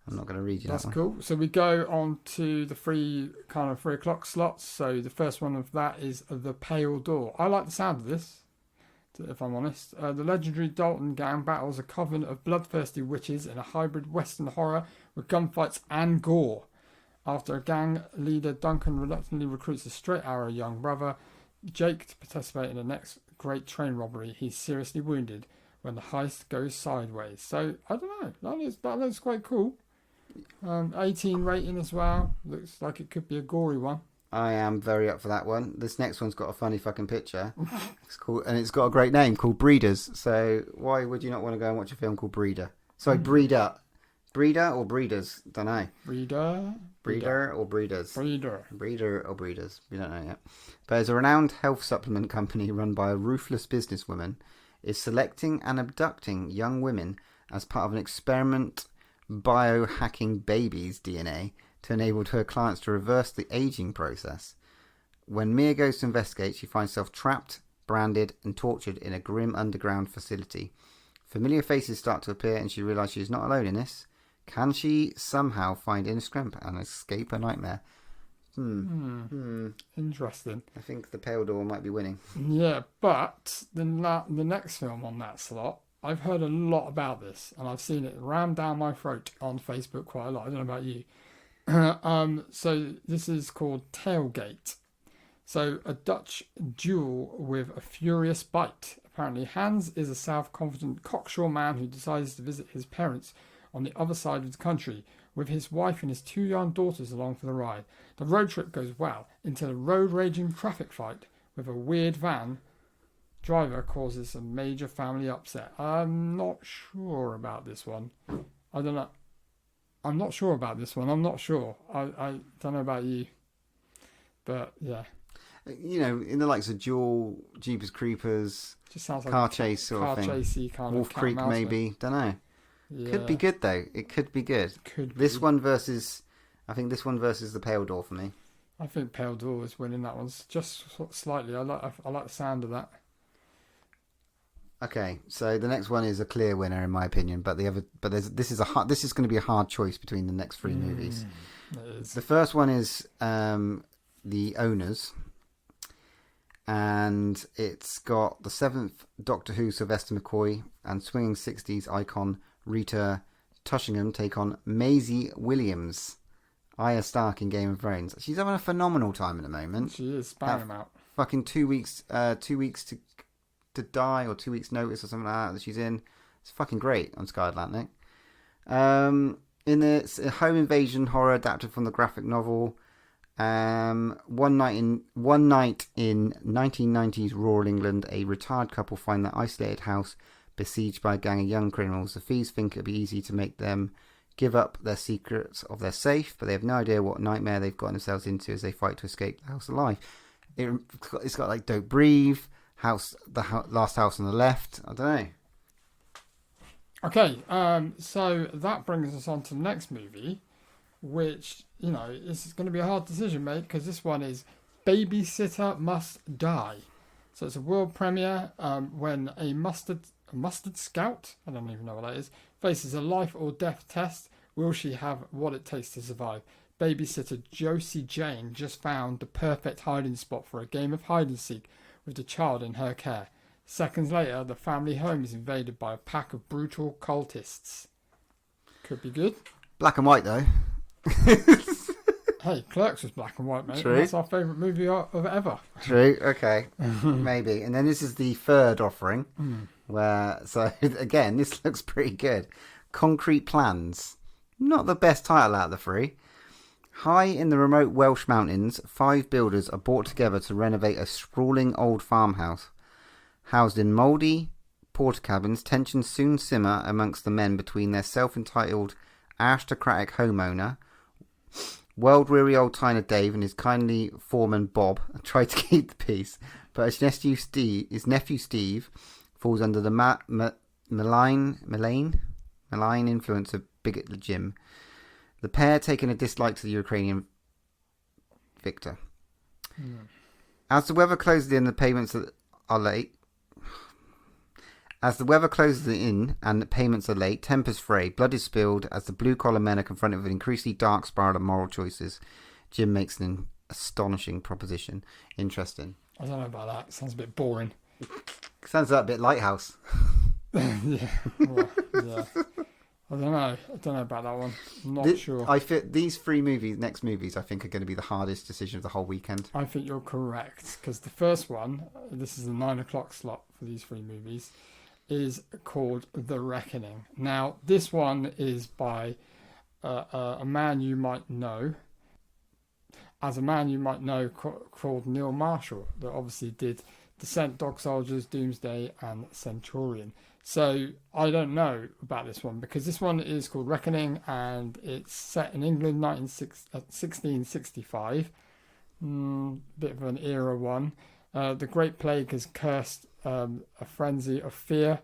not going to read you that one. That's cool. So we go on to the 3 o'clock slots. So the first one of that is The Pale Door. I like the sound of this, if I'm honest. The legendary Dalton gang battles a coven of bloodthirsty witches in a hybrid western horror with gunfights and gore. After a gang leader, Duncan reluctantly recruits a straight-arrow young brother, Jake, to participate in the next great train robbery. He's seriously wounded when the heist goes sideways. So, I don't know. That looks quite cool. 18 rating as well. Looks like it could be a gory one. I am very up for that one. This next one's got a funny fucking picture. It's called, and it's got a great name called Breeders. So why would you not want to go and watch a film called Breeder? Sorry, Breeder. Breeder or Breeders? Don't know. Breeder or Breeders? Breeder or Breeders. We don't know yet. But as a renowned health supplement company run by a ruthless businesswoman is selecting and abducting young women as part of an experiment biohacking babies' DNA to enable her clients to reverse the aging process. When Mia goes to investigate, she finds herself trapped, branded, and tortured in a grim underground facility. Familiar faces start to appear, and she realizes she is not alone in this. Can she somehow find inner strength and escape a nightmare? Interesting. I think The Pale Door might be winning. Yeah, but the next film on that slot, I've heard a lot about this, and I've seen it rammed down my throat on Facebook quite a lot. I don't know about you. So this is called Tailgate. So a Dutch duel with a furious bite. Apparently Hans is a self-confident cocksure man who decides to visit his parents on the other side of the country with his wife and his 2 young daughters along for the ride. The road trip goes well until a road-raging traffic fight with a weird van driver causes a major family upset. I'm not sure about this one. I don't know. I'm not sure about this one. I'm not sure. I don't know about you. But, yeah. You know, in the likes of Duel, Jeepers Creepers, Just sounds like car chase sort of thing. Car chasey kind Wolf of cat Creek and mouse maybe. thing. Don't know. Yeah. Could be good though. It could be good. Could this be. one versus, I think this one versus The Pale Door for me. I think Pale Door is winning that one just slightly. I like the sound of that. Okay, so the next one is a clear winner in my opinion, but this is going to be a hard choice between the next 3 movies. It is. The first one is The Owners, and it's got the 7th Doctor Who Sylvester McCoy and swinging 60s icon Rita Tushingham take on Maisie Williams, Arya Stark in Game of Thrones. She's having a phenomenal time at the moment. She is spouting them out. Fucking 2 weeks to die, or 2 weeks notice or something like that she's in. It's fucking great on Sky Atlantic. In the home invasion horror adapted from the graphic novel. One night in 1990s rural England, a retired couple find their isolated house besieged by a gang of young criminals. The thieves think it'd be easy to make them give up their secrets of their safe, but they have no idea what nightmare they've gotten themselves into as they fight to escape the house alive. It's got like Don't Breathe, Last House on the Left. I don't know. Okay, so that brings us on to the next movie, which, you know, is going to be a hard decision, mate, because this one is Babysitter Must Die. So it's a world premiere when a mustard scout, I don't even know what that is, faces a life or death test. Will she have what it takes to survive? Babysitter Josie Jane just found the perfect hiding spot for a game of hide and seek with the child in her care. Seconds later, the family home is invaded by a pack of brutal cultists. Could be good. Black and white though. Hey, Clerks was black and white, mate. True. That's our favourite movie of ever. True. Okay. Maybe. And then this is the third offering, where again this looks pretty good. Concrete Plans. Not the best title out of the 3. High in the remote Welsh mountains, 5 builders are brought together to renovate a sprawling old farmhouse. Housed in mouldy porta cabins, tensions soon simmer amongst the men between their self-entitled aristocratic homeowner, world-weary old-timer Dave, and his kindly foreman Bob try to keep the peace, but his nephew Steve falls under the malign influence of bigot Jim. The pair taking a dislike to the Ukrainian victor. As the weather closes in and the payments are late, tempers fray, blood is spilled as the blue-collar men are confronted with an increasingly dark spiral of moral choices. Jim makes an astonishing proposition. Interesting. I don't know about that. Sounds a bit boring. Sounds like a bit Lighthouse. Yeah. Well, yeah. I don't know about that one. I'm not sure. I fit these 3 next movies, I think, are going to be the hardest decision of the whole weekend. I think you're correct, because the first one, this is the 9 o'clock slot for these 3 movies, is called The Reckoning. Now, this one is by a man you might know. as a man you might know called Neil Marshall, that obviously did Descent, Dog Soldiers, Doomsday, and Centurion. So I don't know about this one, because this one is called Reckoning, and it's set in England, 1665. Bit of an era one. The Great Plague has cursed a frenzy of fear,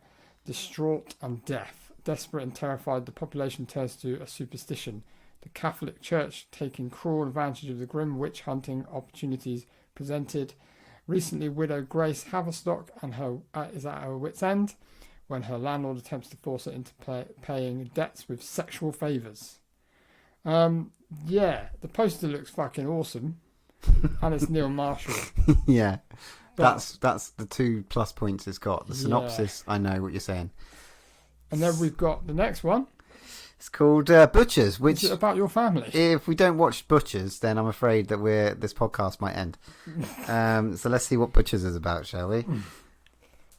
distraught, and death. Desperate and terrified, the population turns to a superstition. The Catholic Church taking cruel advantage of the grim witch hunting opportunities presented. Recently, widow Grace Haverstock and her is at her wit's end when her landlord attempts to force her into paying debts with sexual favours. Yeah, the poster looks fucking awesome, and it's Neil Marshall. Yeah, that's the 2+ points it's got. The synopsis, I know what you're saying. And then we've got the next one. It's called Butchers, which is about your family. If we don't watch Butchers, then I'm afraid that this podcast might end. So let's see what Butchers is about, shall we?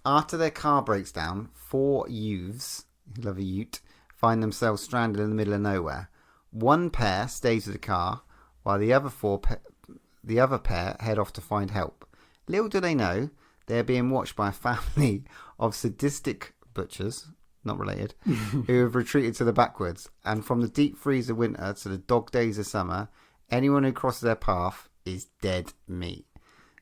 After their car breaks down, 4 youths, who love a ute, find themselves stranded in the middle of nowhere. One pair stays with the car, while the other pair head off to find help. Little do they know, they're being watched by a family of sadistic butchers, not related, who have retreated to the backwoods, and from the deep freeze of winter to the dog days of summer, anyone who crosses their path is dead meat.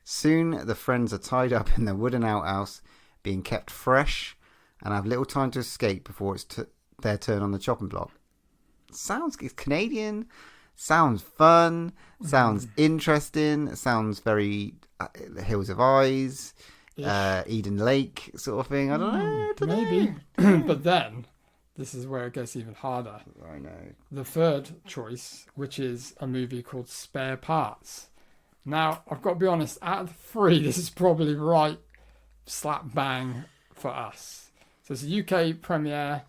Soon the friends are tied up in the wooden outhouse, being kept fresh, and have little time to escape before it's their turn on the chopping block. It's Canadian, sounds fun, sounds interesting, sounds very Hills of Eyes, Eden Lake sort of thing. I don't know. Maybe. But then, this is where it gets even harder. I know. The third choice, which is a movie called Spare Parts. Now, I've got to be honest, out of the 3, this is probably right slap bang for us. So it's a UK premiere,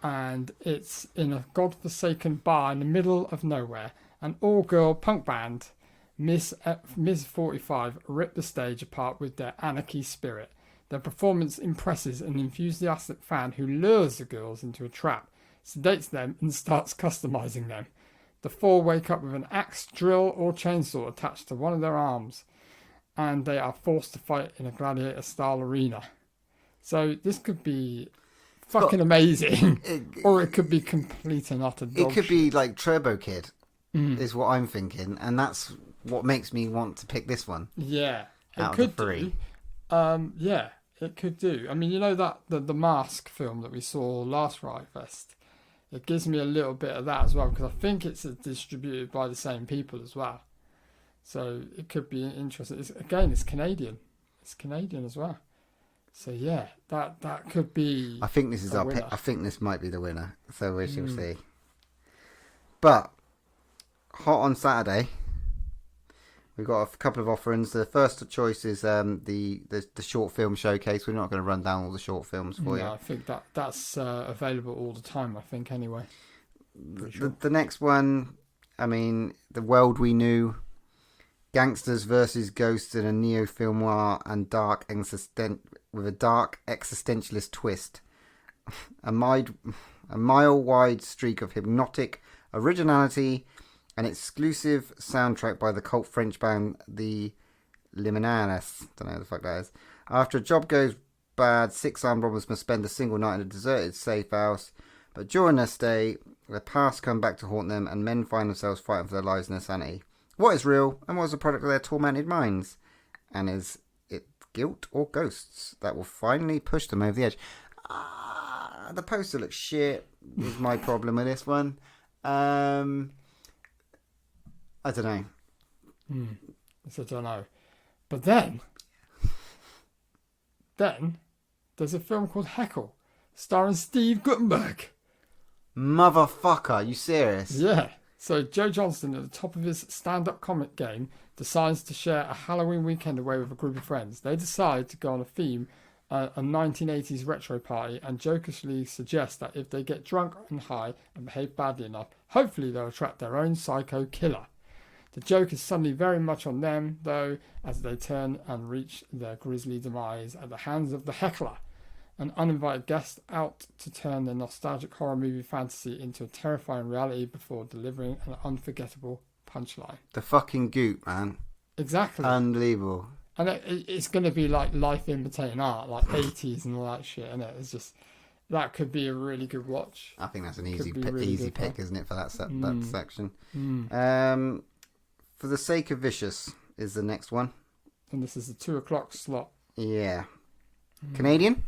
and it's in a godforsaken bar in the middle of nowhere. An all-girl punk band, Miss 45, rip the stage apart with their anarchy spirit. Their performance impresses an enthusiastic fan who lures the girls into a trap, sedates them, and starts customizing them. The 4 wake up with an axe, drill, or chainsaw attached to one of their arms, and they are forced to fight in a gladiator-style arena. So this could be fucking amazing, or it could be complete and utter dog It could shit. be like Turbo Kid, is what I'm thinking, and that's what makes me want to pick this one. Yeah, it out could of the 3. do. Yeah, it could do. I mean, you know that the Mask film that we saw last FrightFest? It gives me a little bit of that as well, because I think it's distributed by the same people as well. So it could be interesting. It's Canadian. It's Canadian as well. So yeah, that could be. I think this is our winner. pick. I think this might be the winner. So we shall see. But hot on Saturday, we've got a couple of offerings. The first choice is the short film showcase. We're not going to run down all the short films for you. I think that's available all the time. I think anyway. Sure. The next one, I mean, The World We Knew, gangsters versus ghosts in a neo-film noir and with a dark existentialist twist. A mile-wide streak of hypnotic originality, an exclusive soundtrack by the cult French band The Liminanes. Don't know who the fuck that is. After a job goes bad, 6 armed robbers must spend a single night in a deserted safe house. But during their stay, their past come back to haunt them, and men find themselves fighting for their lives and their sanity. What is real, and what is a product of their tormented minds? And is it guilt or ghosts that will finally push them over the edge? The poster looks shit, is my problem with this one. I don't know. I don't know. But then there's a film called Heckle, starring Steve Guttenberg. Motherfucker, you serious? Yeah. So Joe Johnston, at the top of his stand-up comic game, decides to share a Halloween weekend away with a group of friends. They decide to go on a theme, a 1980s retro party, and jokishly suggest that if they get drunk and high and behave badly enough, hopefully they'll attract their own psycho killer. The joke is suddenly very much on them, though, as they turn and reach their grisly demise at the hands of the heckler, an uninvited guest out to turn the nostalgic horror movie fantasy into a terrifying reality before delivering an unforgettable punchline. The fucking goop, man. Exactly. Unbelievable. And it's going to be like life imitating art, like 80s and all that shit, and it's just that could be a really good watch. I think that's an Could easy be really good pick, fun. isn't it, for that Mm. section? Mm. For the Sake of Vicious is the next one. And this is the 2:00 slot. Yeah. Canadian.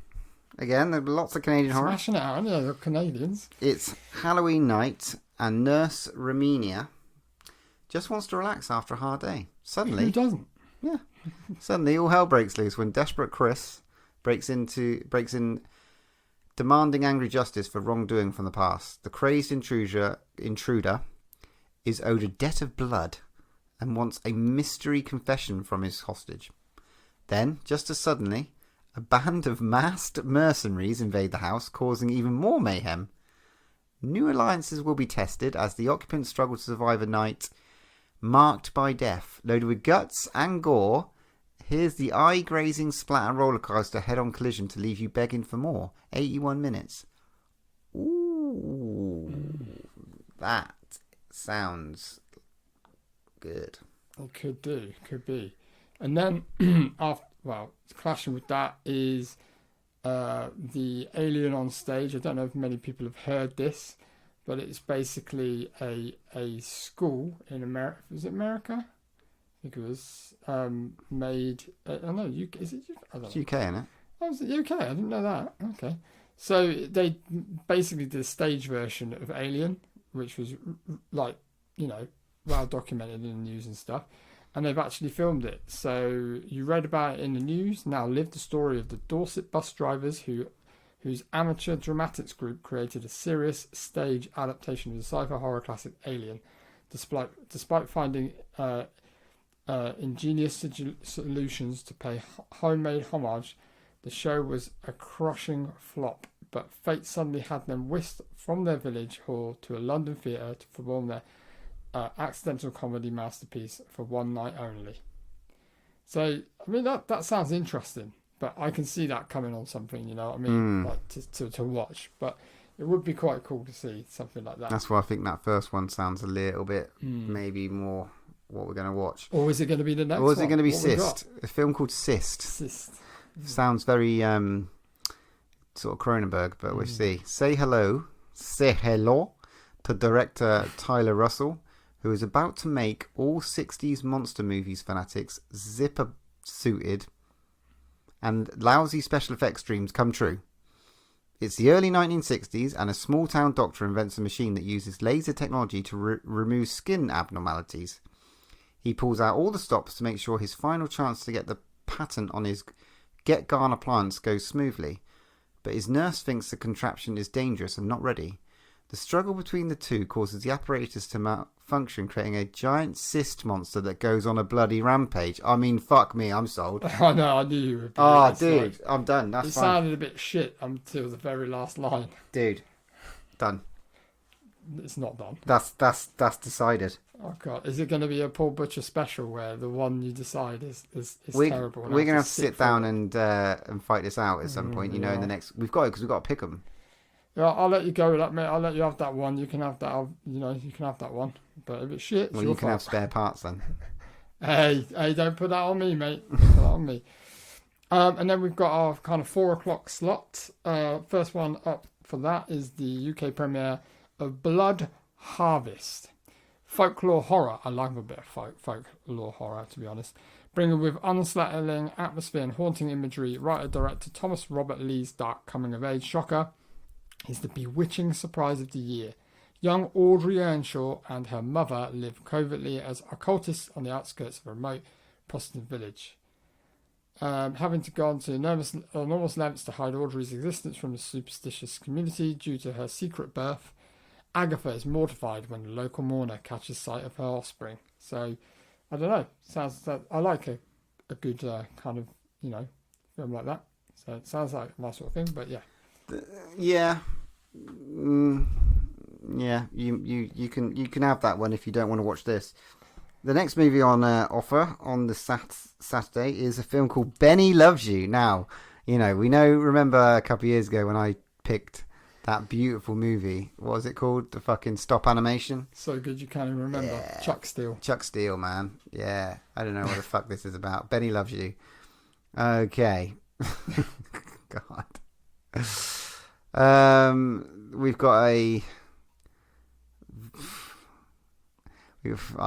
Again, there are lots of Canadian horror. Smashing it out, yeah, the Canadians. It's Halloween night, and Nurse Romania just wants to relax after a hard day. Who Suddenly, doesn't? yeah. Suddenly, all hell breaks loose when desperate Chris breaks in, demanding angry justice for wrongdoing from the past. The crazed intruder is owed a debt of blood and wants a mystery confession from his hostage. Then, just as suddenly, a band of masked mercenaries invade the house, causing even more mayhem. New alliances will be tested as the occupants struggle to survive a night marked by death. Loaded with guts and gore, here's the eye-grazing splatter rollercoaster head-on collision to leave you begging for more. 81 minutes. Ooh, that sounds good. It could be. And then, clashing with that is the Alien on Stage. I don't know if many people have heard this, but it's basically a school in America. Was it America? I think it was made. I don't know. UK, is it? I don't know. It's UK, isn't it? Oh, is it UK? I didn't know that. Okay. So they basically did a stage version of Alien, which was like, well documented in the news and stuff. And they've actually filmed it. So you read about it in the news. Now live the story of the Dorset bus drivers whose amateur dramatics group created a serious stage adaptation of the sci-fi horror classic Alien. Despite finding ingenious solutions to pay homemade homage, the show was a crushing flop. But fate suddenly had them whisked from their village hall to a London theatre to perform their accidental comedy masterpiece for one night only. So, I mean, that sounds interesting, but I can see that coming on something, you know what I mean? Like to watch. But it would be quite cool to see something like that. That's why I think that first one sounds a little bit maybe more what we're going to watch. Or is it going to be the next one? Or is it going to be What we got? Cyst? A film called Cyst. Cyst. Sounds very sort of Cronenberg, but we'll see. Say hello to director Tyler Russell, who is about to make all 60s monster movies fanatics zipper-suited and lousy special effects dreams come true. It's the early 1960s, and a small-town doctor invents a machine that uses laser technology to remove skin abnormalities. He pulls out all the stops to make sure his final chance to get the patent on his Get Gone appliance goes smoothly, but his nurse thinks the contraption is dangerous and not ready. The struggle between the two causes the apparatus to malfunction, creating a giant cyst monster that goes on a bloody rampage. I mean, fuck me, I'm sold. I know, I knew you would be. Oh, It's dude, like- I'm done. That's it fine. sounded a bit shit until the very last line. Dude, done. It's not done. That's decided. Oh god, is it going to be a Paul Butcher special where the one you decide is We're terrible? and I going to have to sit sit down through it? and fight this out at some point. You know, in the next we've got it because we've got to pick them. Yeah, I'll let you go with that, mate. I'll let you have that one. You can have that. You can have that one. But if it's shit, it's Well, your you can have fault. spare parts then. Hey, don't put that on me, mate. Don't put that on me. And then we've got our kind of 4:00 slot. First one up for that is the UK premiere of Blood Harvest. Folklore horror. I like a bit of folklore horror, to be honest. Bringing with unsettling atmosphere and haunting imagery, writer-director Thomas Robert Lee's dark coming-of-age shocker is the bewitching surprise of the year. Young Audrey Earnshaw and her mother live covertly as occultists on the outskirts of a remote Protestant village. Having to go on to enormous lengths to hide Audrey's existence from the superstitious community due to her secret birth, Agatha is mortified when the local mourner catches sight of her offspring. So, I don't know. I like a good kind of, film like that. So it sounds like my sort of thing, but yeah. Yeah. Yeah, you can have that one if you don't want to watch this. The next movie on offer on the Saturday is a film called Benny Loves You. Now, remember a couple of years ago when I picked That beautiful movie. What was it called? The fucking stop animation? So good you can't even remember. Yeah. Chuck Steele. Chuck Steele, man. Yeah. I don't know what the fuck this is about. Benny loves you. Okay. God. We've got I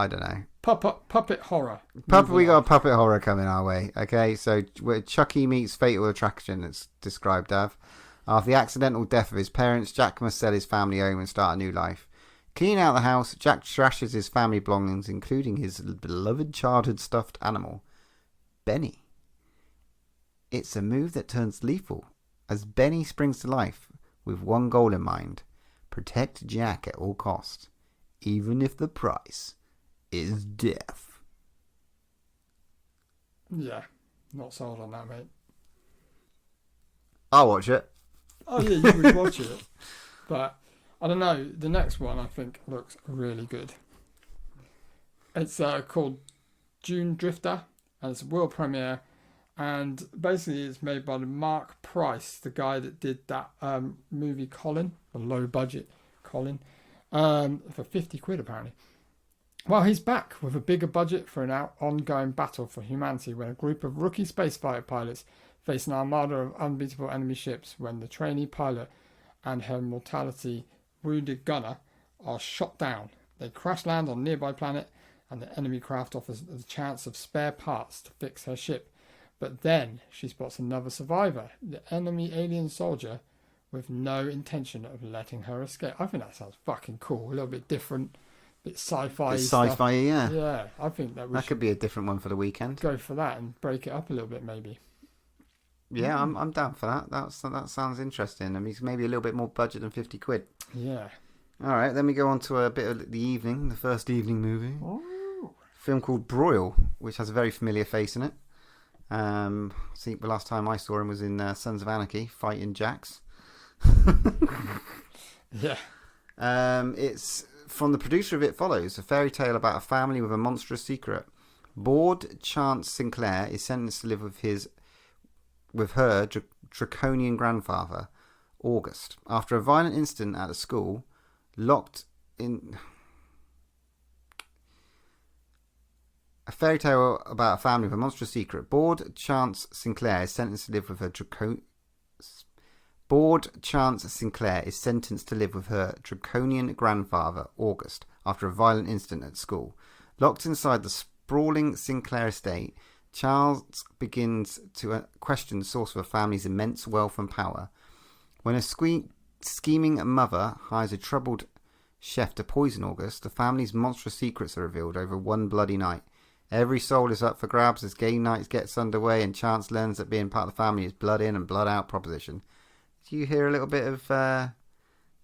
don't know. Puppet horror. We got a puppet horror coming our way. Okay, so where Chucky meets fatal attraction, it's described as. After the accidental death of his parents, Jack must sell his family home and start a new life. Cleaning out the house, Jack trashes his family belongings, including his beloved childhood stuffed animal, Benny. It's a move that turns lethal, as Benny springs to life with one goal in mind: protect Jack at all costs, even if the price is death. Yeah, not sold on that, mate. I'll watch it. Oh yeah, you would watch it. But I don't know. The next one I think looks really good. It's called June Drifter, and it's a world premiere. And basically, it's made by Mark Price, the guy that did that movie Colin, the low budget Colin, for 50 quid apparently. Well, he's back with a bigger budget for an ongoing battle for humanity when a group of rookie spacefighter pilots face an armada of unbeatable enemy ships when the trainee pilot and her mortality wounded gunner are shot down. They crash land on a nearby planet, and the enemy craft offers the chance of spare parts to fix her ship. But then she spots another survivor, the enemy alien soldier, with no intention of letting her escape. I think that sounds fucking cool. A little bit different, bit sci-fi. It's sci-fi, yeah. Yeah, I think that could be a different one for the weekend. Go for that and break it up a little bit, maybe. Yeah, I'm down for that. That sounds interesting. I mean, it's maybe a little bit more budget than 50 quid. Yeah. All right, then we go on to a bit of the evening, the first evening movie. Ooh. A film called Broil, which has a very familiar face in it. See, the last time I saw him was in Sons of Anarchy, fighting Jax. Yeah. It's from the producer of It Follows, a fairy tale about a family with a monstrous secret. Bored Chance Sinclair is sentenced to live with her draconian grandfather, August. After a violent incident at a school, locked in... A fairy tale about a family with a monstrous secret. Bored Chance Sinclair is sentenced to live with her draconian grandfather, August, after a violent incident at school. Locked inside the sprawling Sinclair estate, Charles begins to question the source of her family's immense wealth and power. When a scheming mother hires a troubled chef to poison August, the family's monstrous secrets are revealed over one bloody night. Every soul is up for grabs as game night gets underway, and Chance learns that being part of the family is blood in and blood out proposition. Do you hear a little bit of,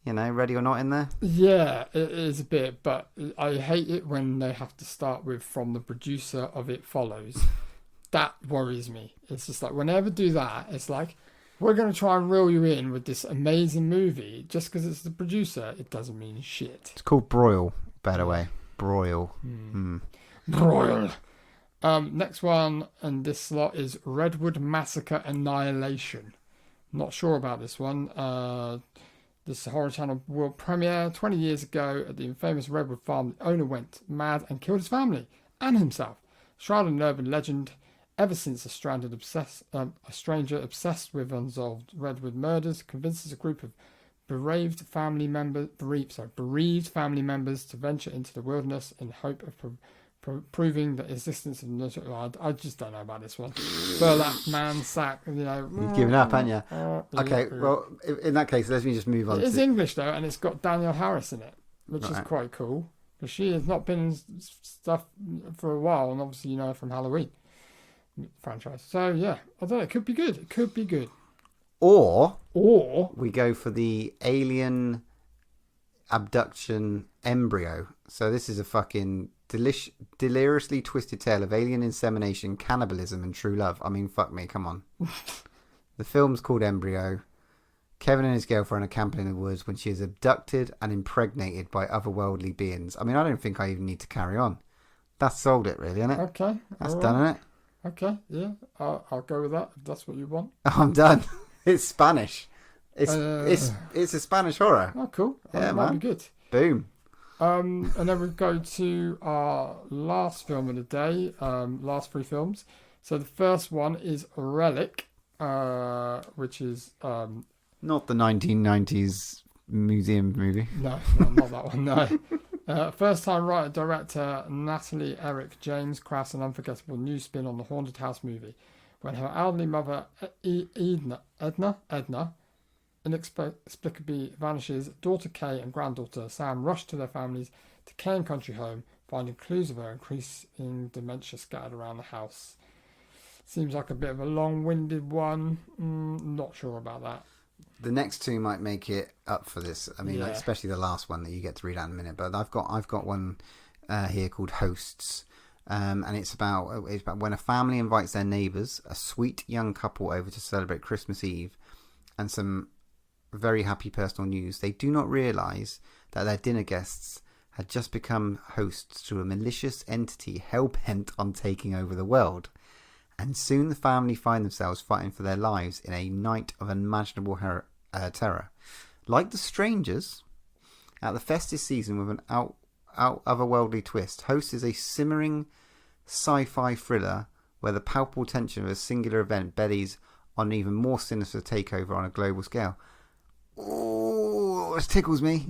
Ready or Not in there? Yeah, it is a bit, but I hate it when they have to start with from the producer of It Follows. That worries me. It's just like, whenever do that, it's like, we're going to try and reel you in with this amazing movie. Just because it's the producer, it doesn't mean shit. It's called Broil, by the way. Broil. Broil. Next one, and this slot is Redwood Massacre Annihilation. Not sure about this one. This Horror Channel world premiere 20 years ago at the infamous Redwood farm. The owner went mad and killed his family and himself. Shrouded in urban legend, ever since a stranger obsessed with unsolved Redwood murders convinces a group of bereaved family members to venture into the wilderness in hope of proving the existence of I just don't know about this one. Burlap man sack, You've given up, haven't you? Okay, well, in that case, let me just move on. It's English though, and it's got Danielle Harris in it, which is quite cool. But she has not been in stuff for a while, and obviously you know her from Halloween franchise. So yeah, I don't know. It could be good. It could be good. Or we go for the alien abduction embryo. So this is a fucking deliriously twisted tale of alien insemination, cannibalism, and true love. I mean, fuck me, come on. The film's called Embryo. Kevin and his girlfriend are camping in the woods when she is abducted and impregnated by otherworldly beings. I mean, I don't think I even need to carry on. That's sold it, really, isn't it? Okay. That's done, isn't it? Okay, yeah. I'll go with that if that's what you want. I'm done. It's Spanish. It's a Spanish horror. Oh, cool. Yeah, That might man. be good. Boom. And then we go to our last film of the day, last 3 films. So the first one is Relic, which is... Not the 1990s museum movie. No, not that one, no. First-time writer-director Natalie Eric James crafts an unforgettable new spin on the haunted house movie. When her elderly mother, Edna, inexplicably vanishes, daughter Kay and granddaughter Sam rush to their families to Kane country home, finding clues of her increasing dementia scattered around the house. Seems like a bit of a long-winded one. Not sure about that. The next 2 might make it up for this. I mean, Yeah. like, especially the last one that you get to read out in a minute. But I've got one here called Hosts, and it's about when a family invites their neighbours, a sweet young couple, over to celebrate Christmas Eve, and some very happy personal news. They do not realise that their dinner guests had just become hosts to a malicious entity hell-bent on taking over the world. And soon the family find themselves fighting for their lives in a night of unimaginable terror. Like The Strangers, at the festive season with an otherworldly twist, Host is a simmering sci-fi thriller where the palpable tension of a singular event beddys on an even more sinister takeover on a global scale. Oh, it tickles me.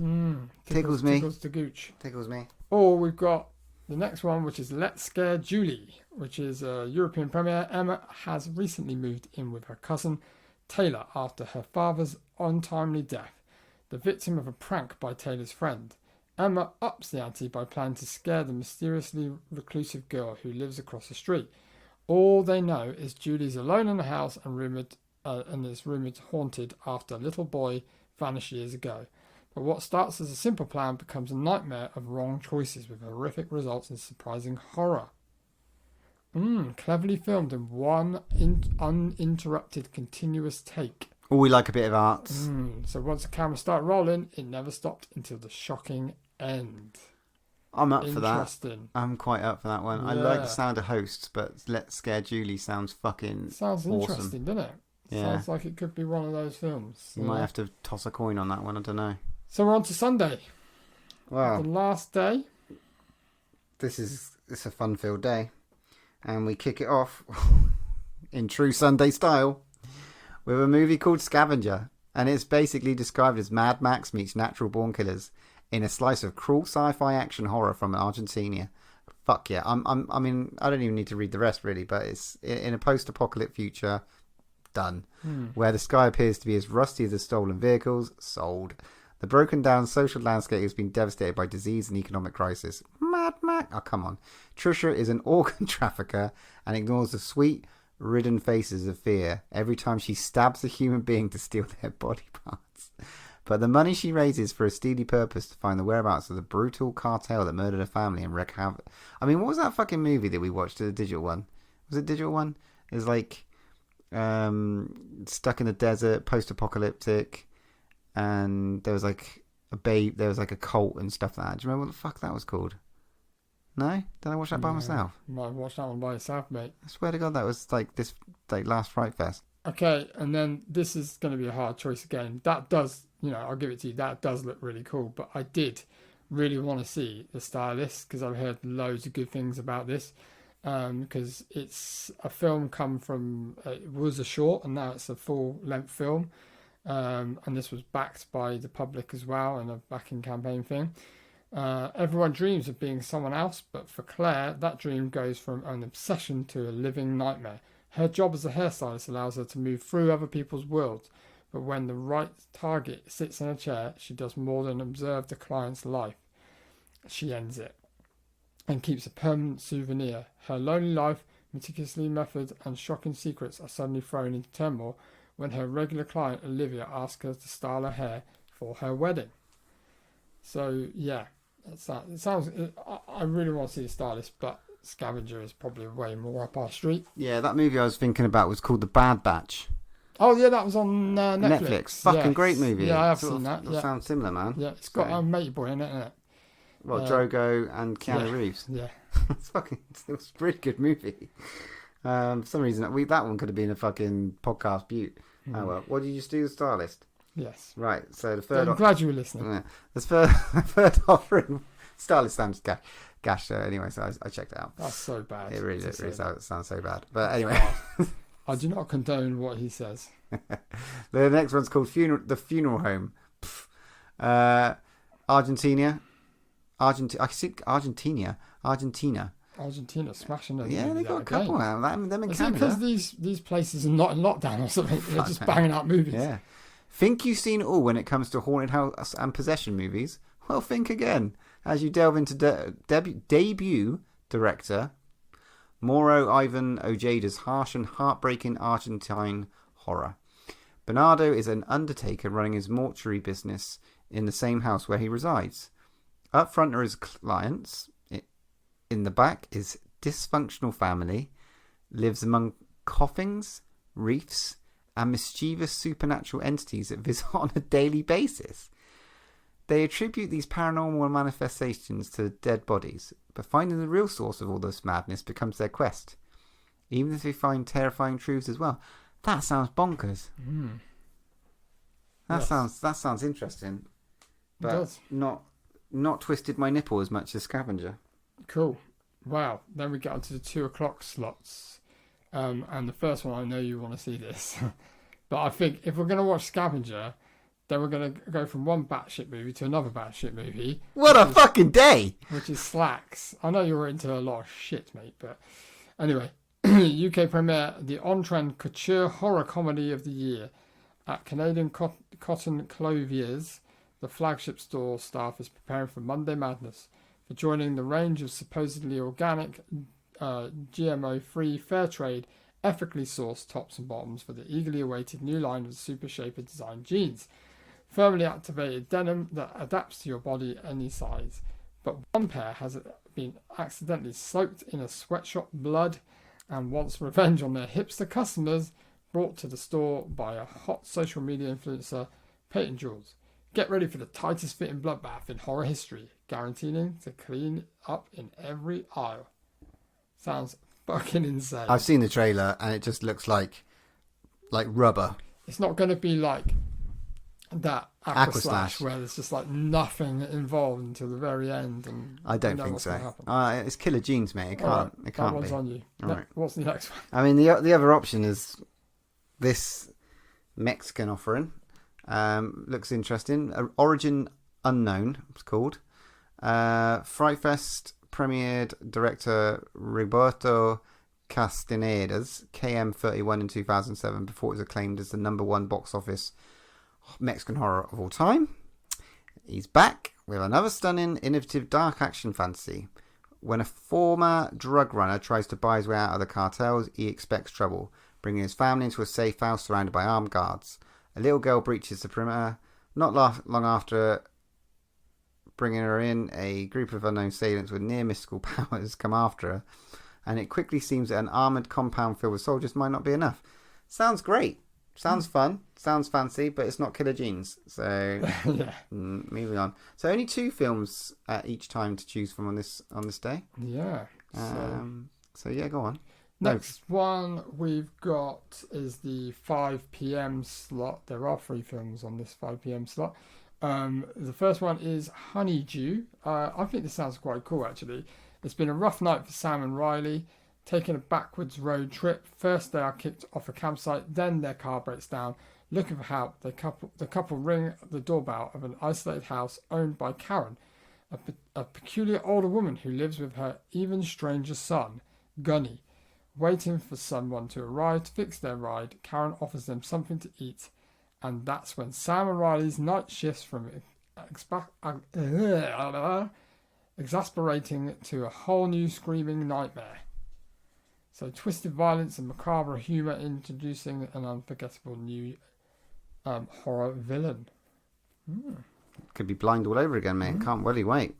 Tickles me. Tickles the gooch. Tickles me. Or we've got the next one, which is Let's Scare Julie, which is a European premiere. Emma has recently moved in with her cousin Taylor after her father's untimely death, the victim of a prank by Taylor's friend. Emma ups the ante by planning to scare the mysteriously reclusive girl who lives across the street. All they know is Julie's alone in the house and is rumoured haunted after a little boy vanished years ago. But what starts as a simple plan becomes a nightmare of wrong choices with horrific results in surprising horror. Cleverly filmed in one uninterrupted continuous take. Oh, we like a bit of art. So once the cameras start rolling, it never stopped until the shocking end. I'm up for that. Interesting. I'm quite up for that one. Yeah. I like the sound of Hosts, but Let's Scare Julie sounds fucking Sounds awesome. interesting, doesn't it? Yeah. Sounds like it could be one of those films. You might have to toss a coin on that one. I don't know. So we're on to Sunday. Wow. The last day. It's a fun-filled day. And we kick it off in true Sunday style with a movie called Scavenger. And it's basically described as Mad Max meets Natural Born Killers in a slice of cruel sci-fi action horror from Argentina. Fuck yeah. I mean, I don't even need to read the rest really, but it's in a post-apocalyptic future. Done. Where the sky appears to be as rusty as the stolen vehicles. Sold. The broken down social landscape has been devastated by disease and economic crisis. Mad Max. Oh, come on. Trisha is an organ trafficker and ignores the sweet, ridden faces of fear every time she stabs a human being to steal their body parts. But the money she raises for a steely purpose to find the whereabouts of the brutal cartel that murdered her family and wreak havoc. I mean, what was that fucking movie that we watched? The digital one? Was it digital one? It was like stuck in the desert, post-apocalyptic, and there was like there was like a cult and stuff like that. Do you remember what the fuck that was called? No? Did I watch that by myself? Might watch that one by yourself, mate. I swear to God, that was like last FrightFest. Okay, and then this is going to be a hard choice again. That does, I'll give it to you. That does look really cool. But I did really want to see The Stylist because I've heard loads of good things about this. Because it's a film come from, it was a short and now it's a full-length film. And this was backed by the public as well and a backing campaign thing. Everyone dreams of being someone else, but for Claire, that dream goes from an obsession to a living nightmare. Her job as a hairstylist allows her to move through other people's worlds, but when the right target sits in a chair, she does more than observe the client's life. She ends it and keeps a permanent souvenir. Her lonely life, meticulously method, and shocking secrets are suddenly thrown into turmoil when her regular client Olivia asks her to style her hair for her wedding. So yeah, that's that. It sounds. I really want to see The Stylist, but Scavenger is probably way more up our street. Yeah, that movie I was thinking about was called The Bad Batch. Oh yeah, that was on Netflix. Fucking great movie. Yeah, I have Sort seen that. Yeah. Sounds similar, man. Yeah, it's got Matey Boy in it, isn't it? Well, Drogo and Keanu Reeves. Yeah. It was a really good movie. For some reason, that one could have been a fucking podcast beaut. Oh well. What did you just do, The Stylist? Yes. Right, so the third... I'm glad you were listening. Yeah. The third offering... Starless sounds gash. Anyway, so I checked it out. That's so bad. It really sounds so bad. But anyway... I do not condone what he says. The next one's called The Funeral Home. Argentina. I think Argentina. Argentina smashing it. Yeah, they got a couple out. Them in Is Canada. it because these places are not in lockdown or something? They're just banging out movies. Yeah. Think you've seen it all when it comes to haunted house and possession movies? Well, think again as you delve into debut director Mauro Ivan Ojeda's harsh and heartbreaking Argentine horror. Bernardo is an undertaker running his mortuary business in the same house where he resides. Up front are his clients. In the back is dysfunctional family, lives among coffins, reefs, and mischievous supernatural entities that visit on a daily basis. They attribute these paranormal manifestations to dead bodies, but finding the real source of all this madness becomes their quest. Even if they find terrifying truths as well. That sounds bonkers. That sounds interesting, but not twisted my nipple as much as Scavenger. Cool. Wow. Then we get onto the 2:00 slots, and the first one I know you want to see this, but I think if we're going to watch Scavenger, then we're going to go from one batshit movie to another batshit movie. What a fucking day! Which is Slacks. I know you're into a lot of shit, mate, but anyway. UK premiere, the on-trend couture horror comedy of the year. At Canadian Cotton Clothiers, the flagship store staff is preparing for Monday Madness, for joining the range of supposedly organic, GMO-free, fair trade, ethically sourced tops and bottoms for the eagerly awaited new line of Super Shaper design jeans. Firmly activated denim that adapts to your body any size. But one pair has been accidentally soaked in a sweatshop blood and wants revenge on their hipster customers, brought to the store by a hot social media influencer, Peyton Jules. Get ready for the tightest fitting bloodbath in horror history, guaranteeing to clean up in every aisle. Sounds fucking insane. I've seen the trailer and it just looks like rubber. It's not going to be like that Aquaslash where there's just like nothing involved until the very end. And I don't think so. It's Killer Jeans, mate. It can't be. That one's on you. Right. What's the next one? I mean, the other option is this Mexican offering. Looks interesting. Origin Unknown, it's called. FrightFest premiered director Roberto Castaneda's KM31 in 2007 before it was acclaimed as the #1 box office Mexican horror of all time. He's back with another stunning, innovative dark action fantasy. When a former drug runner tries to buy his way out of the cartels, he expects trouble, bringing his family into a safe house surrounded by armed guards. A little girl breaches the perimeter. Not long after bringing her in, a group of unknown assailants with near mystical powers come after her, and it quickly seems that an armoured compound filled with soldiers might not be enough. Sounds great. Sounds fun. Sounds fancy, but it's not Killer Jeans. So, moving on. So, only 2 films each time to choose from on this day. Yeah. So yeah, go on. Next one we've got is the 5 p.m. slot. There are 3 films on this 5 p.m. slot. The first one is Honeydew. I think this sounds quite cool, actually. It's been a rough night for Sam and Riley, taking a backwards road trip. First they are kicked off a campsite, then their car breaks down. Looking for help, the couple ring the doorbell of an isolated house owned by Karen, a peculiar older woman who lives with her even stranger son, Gunny. Waiting for someone to arrive to fix their ride, Karen offers them something to eat, and that's when Sam and Riley's night shifts from exasperating to a whole new screaming nightmare. So twisted violence and macabre humour introducing an unforgettable new horror villain. Could be Blind all over again, mate. Can't really wait.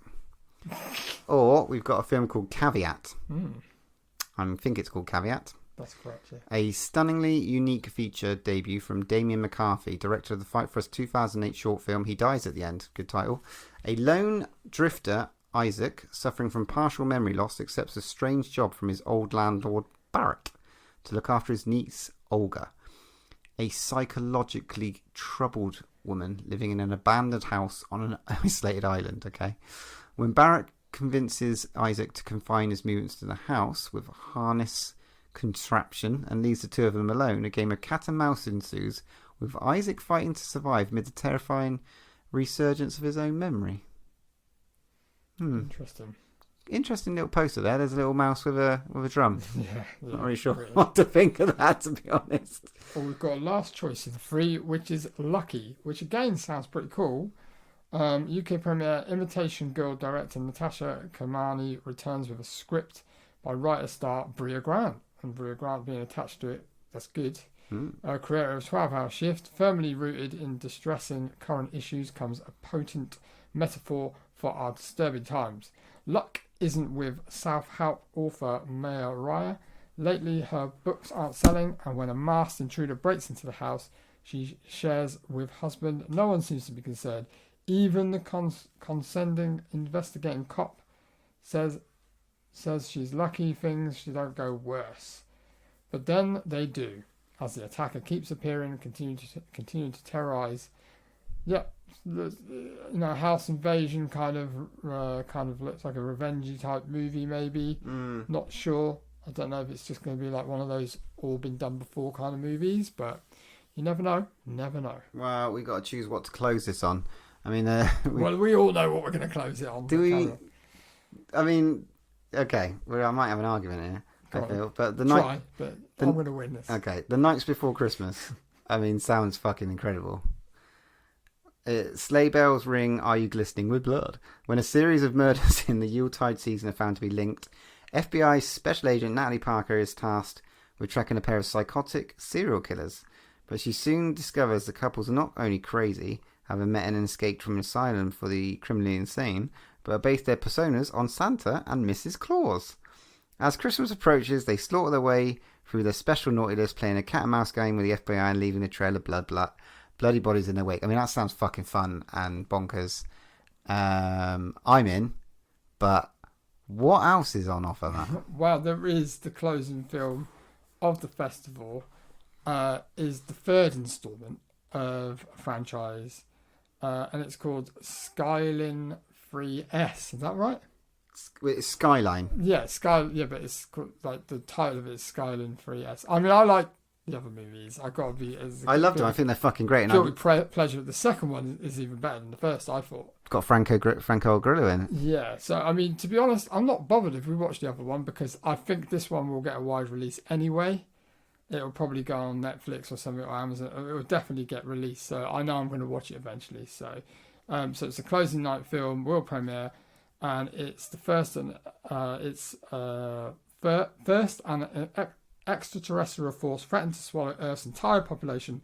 Or we've got a film called Caveat. I think it's called Caveat. That's correct, yeah. A stunningly unique feature debut from Damien McCarthy, director of the Fight For Us 2008 short film He Dies at the End. Good title. A lone drifter, Isaac, suffering from partial memory loss, accepts a strange job from his old landlord, Barrett, to look after his niece, Olga. a psychologically troubled woman living in an abandoned house on an isolated island. Okay, when Barrett convinces Isaac to confine his movements to the house with a harness contraption and leaves the two of them alone, a game of cat and mouse ensues, with Isaac fighting to survive amid the terrifying resurgence of his own memory. Interesting little poster there. There's a little mouse with a drum. Yeah, not really sure what to think of that, to be honest. Well, we've got a last choice in 3, which is Lucky, which again sounds pretty cool. UK premiere: Imitation Girl director Natasha Kermani returns with a script by writer-star Bria Grant, and Bria Grant being attached to it, that's good. Creator of 12-Hour Shift, firmly rooted in distressing current issues, comes a potent metaphor for our disturbing times. Luck isn't with self-help author Maya Raya. Lately, her books aren't selling, and when a masked intruder breaks into the house she shares with husband, no one seems to be concerned. Even the condescending investigating cop says she's lucky things she don't go worse. But then they do, as the attacker keeps appearing and continuing to terrorize. House invasion kind of looks like a revengey type movie, maybe. Not sure. I don't know if it's just going to be like one of those all been done before kind of movies, but you never know. Never know. Well, we got to choose what to close this on. I mean, we all know what we're going to close it on. Do we? I mean, okay. Well, I might have an argument here. I feel, but I'm going to win this. Okay, The Nights Before Christmas. I mean, sounds fucking incredible. Sleigh bells ring, are you glistening with blood? When a series of murders in the Yuletide season are found to be linked, FBI Special Agent Natalie Parker is tasked with tracking a pair of psychotic serial killers. But she soon discovers the couples are not only crazy, having met and escaped from an asylum for the criminally insane, but are based their personas on Santa and Mrs. Claus. As Christmas approaches, they slaughter their way through their special naughty list, playing a cat and mouse game with the FBI and leaving a trail of bloody bodies in their wake. I mean, that sounds fucking fun and bonkers. I'm in, but what else is on offer, man? Well, there is the closing film of the festival, is the 3rd instalment of a franchise, and it's called Skyline 3S. Is that right? It's Skyline. Yeah, but it's called, like, the title of it is Skyline 3S. I mean, I like the other movies. I loved them. I think they're fucking great. Pleasure. The second one is even better than the first, I thought. Got Franco Grillo in it. Yeah. So I mean, to be honest, I'm not bothered if we watch the other one, because I think this one will get a wide release anyway. It'll probably go on Netflix or something, or Amazon. It will definitely get released. So I know I'm going to watch it eventually. So it's a closing night film, world premiere, and it's the first and extraterrestrial force threatened to swallow Earth's entire population.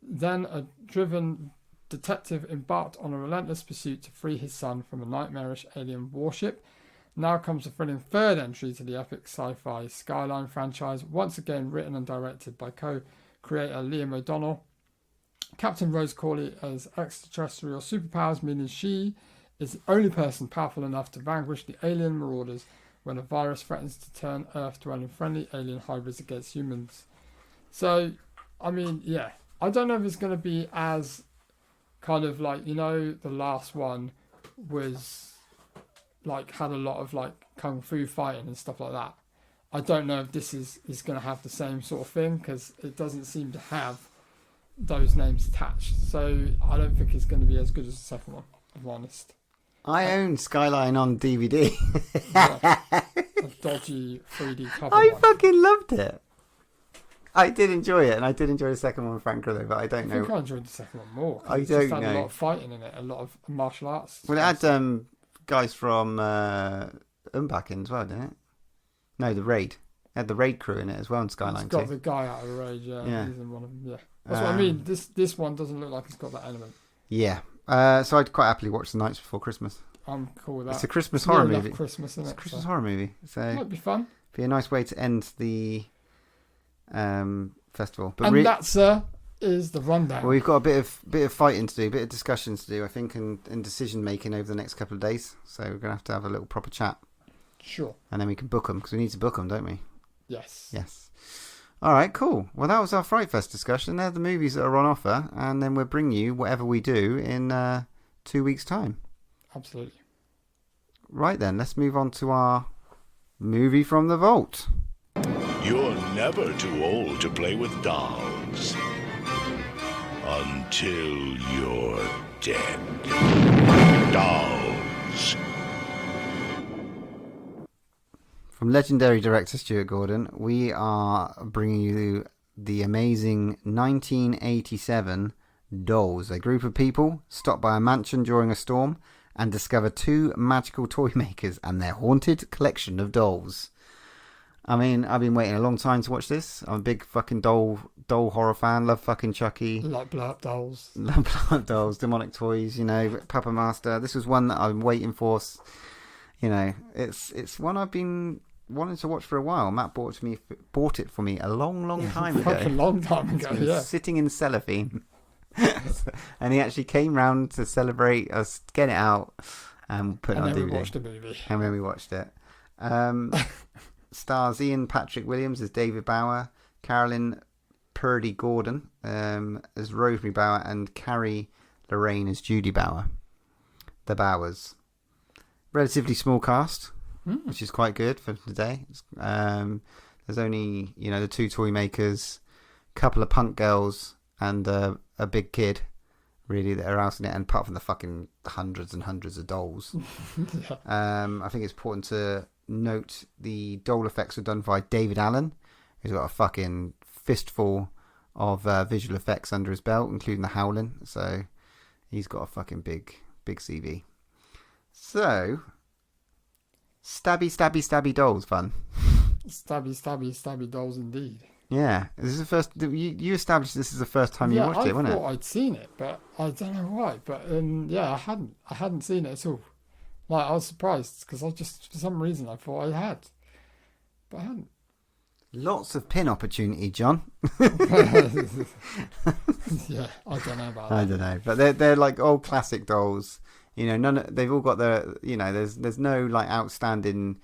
Then a driven detective embarked on a relentless pursuit to free his son from a nightmarish alien warship. Now comes the thrilling 3rd entry to the epic sci-fi Skyline franchise, once again written and directed by co-creator Liam O'Donnell. Captain Rose Corley has extraterrestrial superpowers, meaning she is the only person powerful enough to vanquish the alien marauders when a virus threatens to turn Earth-dwelling friendly alien hybrids against humans. So, I mean, yeah. I don't know if it's going to be as kind of like, the last one was, like, had a lot of, like, kung fu fighting and stuff like that. I don't know if this is going to have the same sort of thing, because it doesn't seem to have those names attached. So, I don't think it's going to be as good as the second one, if I'm honest. I own Skyline on DVD. A dodgy 3D cover. I fucking loved it. I did enjoy it, and I did enjoy the second one, Frank Grillo, but I don't know. I think I enjoyed the second one more. I don't know. It had a lot of fighting in it, a lot of martial arts. Well, it had guys from Umbak in as well, didn't it? No, The Raid. It had the Raid crew in it as well in Skyline. It's got the guy out of the Raid, yeah. He's in one of them, yeah. That's what I mean. This one doesn't look like it's got that element. Yeah. So I'd quite happily watch The Nights Before Christmas. I'm cool with that. It's a Christmas horror movie. Christmas, isn't it? It's a Christmas horror movie. So it might be fun. Be a nice way to end the festival. But that, sir, is the rundown. Well, we've got a bit of fighting to do, a bit of discussions to do, I think, and decision making over the next couple of days. So we're going to have a little proper chat. Sure. And then we can book them, because we need to book them, don't we? Yes. Yes. All right, cool. Well, that was our FrightFest discussion. They're the movies that are on offer, and then we'll bring you whatever we do in 2 weeks' time. Absolutely. Right then, let's move on to our movie from the vault. You're never too old to play with dolls. Until you're dead. Dolls. From legendary director Stuart Gordon, we are bringing you the amazing 1987 Dolls. A group of people stop by a mansion during a storm and discover two magical toy makers and their haunted collection of dolls. I mean, I've been waiting a long time to watch this. I'm a big fucking doll horror fan. Love fucking Chucky. Like blow up dolls. Love blow up dolls, demonic toys, you know, Papa Master. This was one that I've been waiting for. You know, it's one I've been wanting to watch for a while. Matt bought it for me a long time ago. A long time ago, yeah. Sitting in cellophane. And he actually came round to celebrate us getting it out and put it on DVD. And then we watched the movie. And then we watched it. Stars Ian Patrick Williams as David Bauer, Carolyn Purdy Gordon as Rosemary Bauer, and Carrie Lorraine as Judy Bauer. The Bowers. Relatively small cast, which is quite good for today. There's only, you know, the two toy makers, couple of punk girls, and a big kid, really, that are out in it, and apart from the fucking hundreds and hundreds of dolls. Yeah. I think it's important to note the doll effects were done by David Allen, who's got a fucking fistful of visual effects under his belt, including the Howling. So he's got a fucking big CV. So stabby dolls fun. Stabby dolls indeed. Yeah, this is the first. You established this is the first time you watched it, wasn't it? I thought I'd seen it, but I don't know why. But yeah, I hadn't seen it at all. Like, I was surprised because I just, for some reason, I thought I had, but I hadn't. Lots of pin opportunity, John. Yeah, I don't know about that. I don't know, but they're like old classic dolls. You know, they've all got their. You know, there's no like outstanding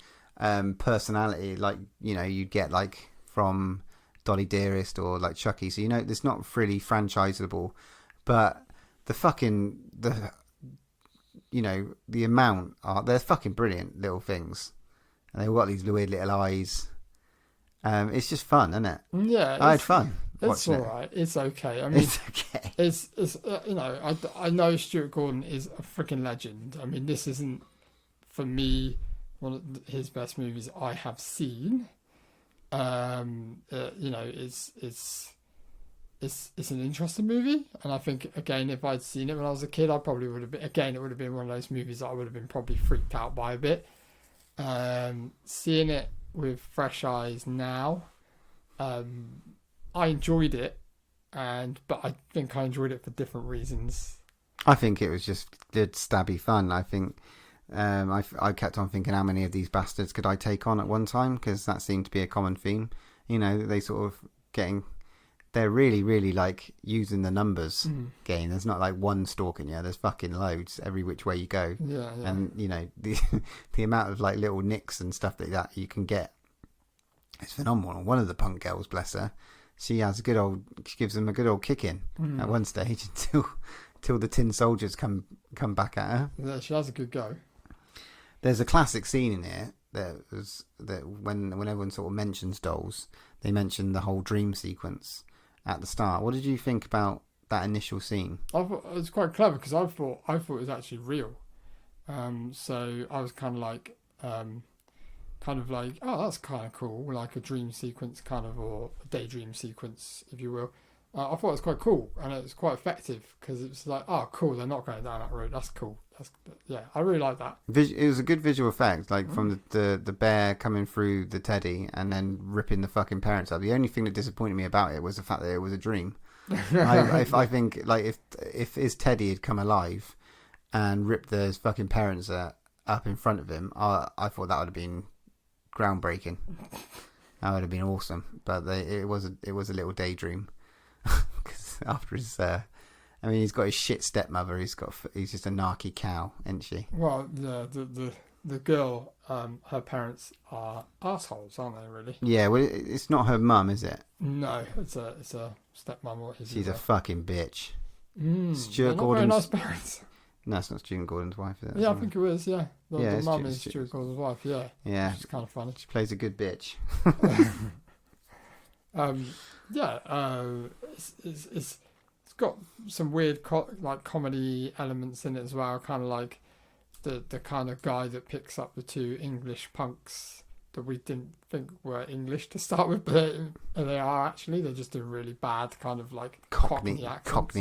personality like, you know, you'd get like from Dolly Dearest or like Chucky. So, you know, it's not really franchisable, but you know, the amount they're fucking brilliant little things, and they've got these weird little eyes. It's just fun, isn't it? Yeah, I had fun. It's all right. It's okay. I mean, it's okay. It's you know, I know Stuart Gordon is a freaking legend. I mean, this isn't for me one of his best movies I have seen. You know, it's an interesting movie, and I think again, if I'd seen it when I was a kid, I probably would have been. Again, it would have been one of those movies that I would have been probably freaked out by a bit. Seeing it with fresh eyes now, I enjoyed it, but I think I enjoyed it for different reasons. I think it was just good stabby fun. I think I kept on thinking, how many of these bastards could I take on at one time? Because that seemed to be a common theme. You know, they sort of they're really, really like using the numbers game. There's not like one stalking you. There's fucking loads every which way you go. Yeah. And, you know, the amount of like little nicks and stuff like that you can get, it's phenomenal. One of the punk girls, bless her, she gives them a good old kick in at one stage until the tin soldiers come back at her. Yeah, she has a good go. There's a classic scene in here that when everyone sort of mentions dolls, they mention the whole dream sequence at the start. What did you think about that initial scene? I thought it was quite clever because I thought it was actually real. So I was kind of like, oh, that's kind of cool, like a dream sequence or a daydream sequence, if you will. I thought it was quite cool, and it was quite effective because it was like, oh, cool, they're not going down that road. That's cool. Yeah, I really like that. It was a good visual effect, like from the bear coming through the teddy and then ripping the fucking parents up. The only thing that disappointed me about it was the fact that it was a dream. I think like if his teddy had come alive and ripped his fucking parents up in front of him, I thought that would have been groundbreaking. That would have been awesome. But it was a little daydream. Because after his, I mean, he's got his shit stepmother. He's just a narky cow, isn't she? Well, yeah, the girl, her parents are assholes, aren't they? Really? Yeah, well, it's not her mum, is it? No, it's a stepmom. Or his She's a fucking bitch. Stuart Gordon's... Very nice parents. No, it's not Stuart Gordon's wife, is it? Yeah, I think it was. Yeah, the mum is Stuart Stuart Gordon's wife. Yeah, yeah, she's kind of funny. She plays a good bitch. It's got some weird comedy elements in it as well. Kind of like the kind of guy that picks up the two English punks that we didn't think were English to start with, but they are actually. They're just doing really bad kind of like Cockney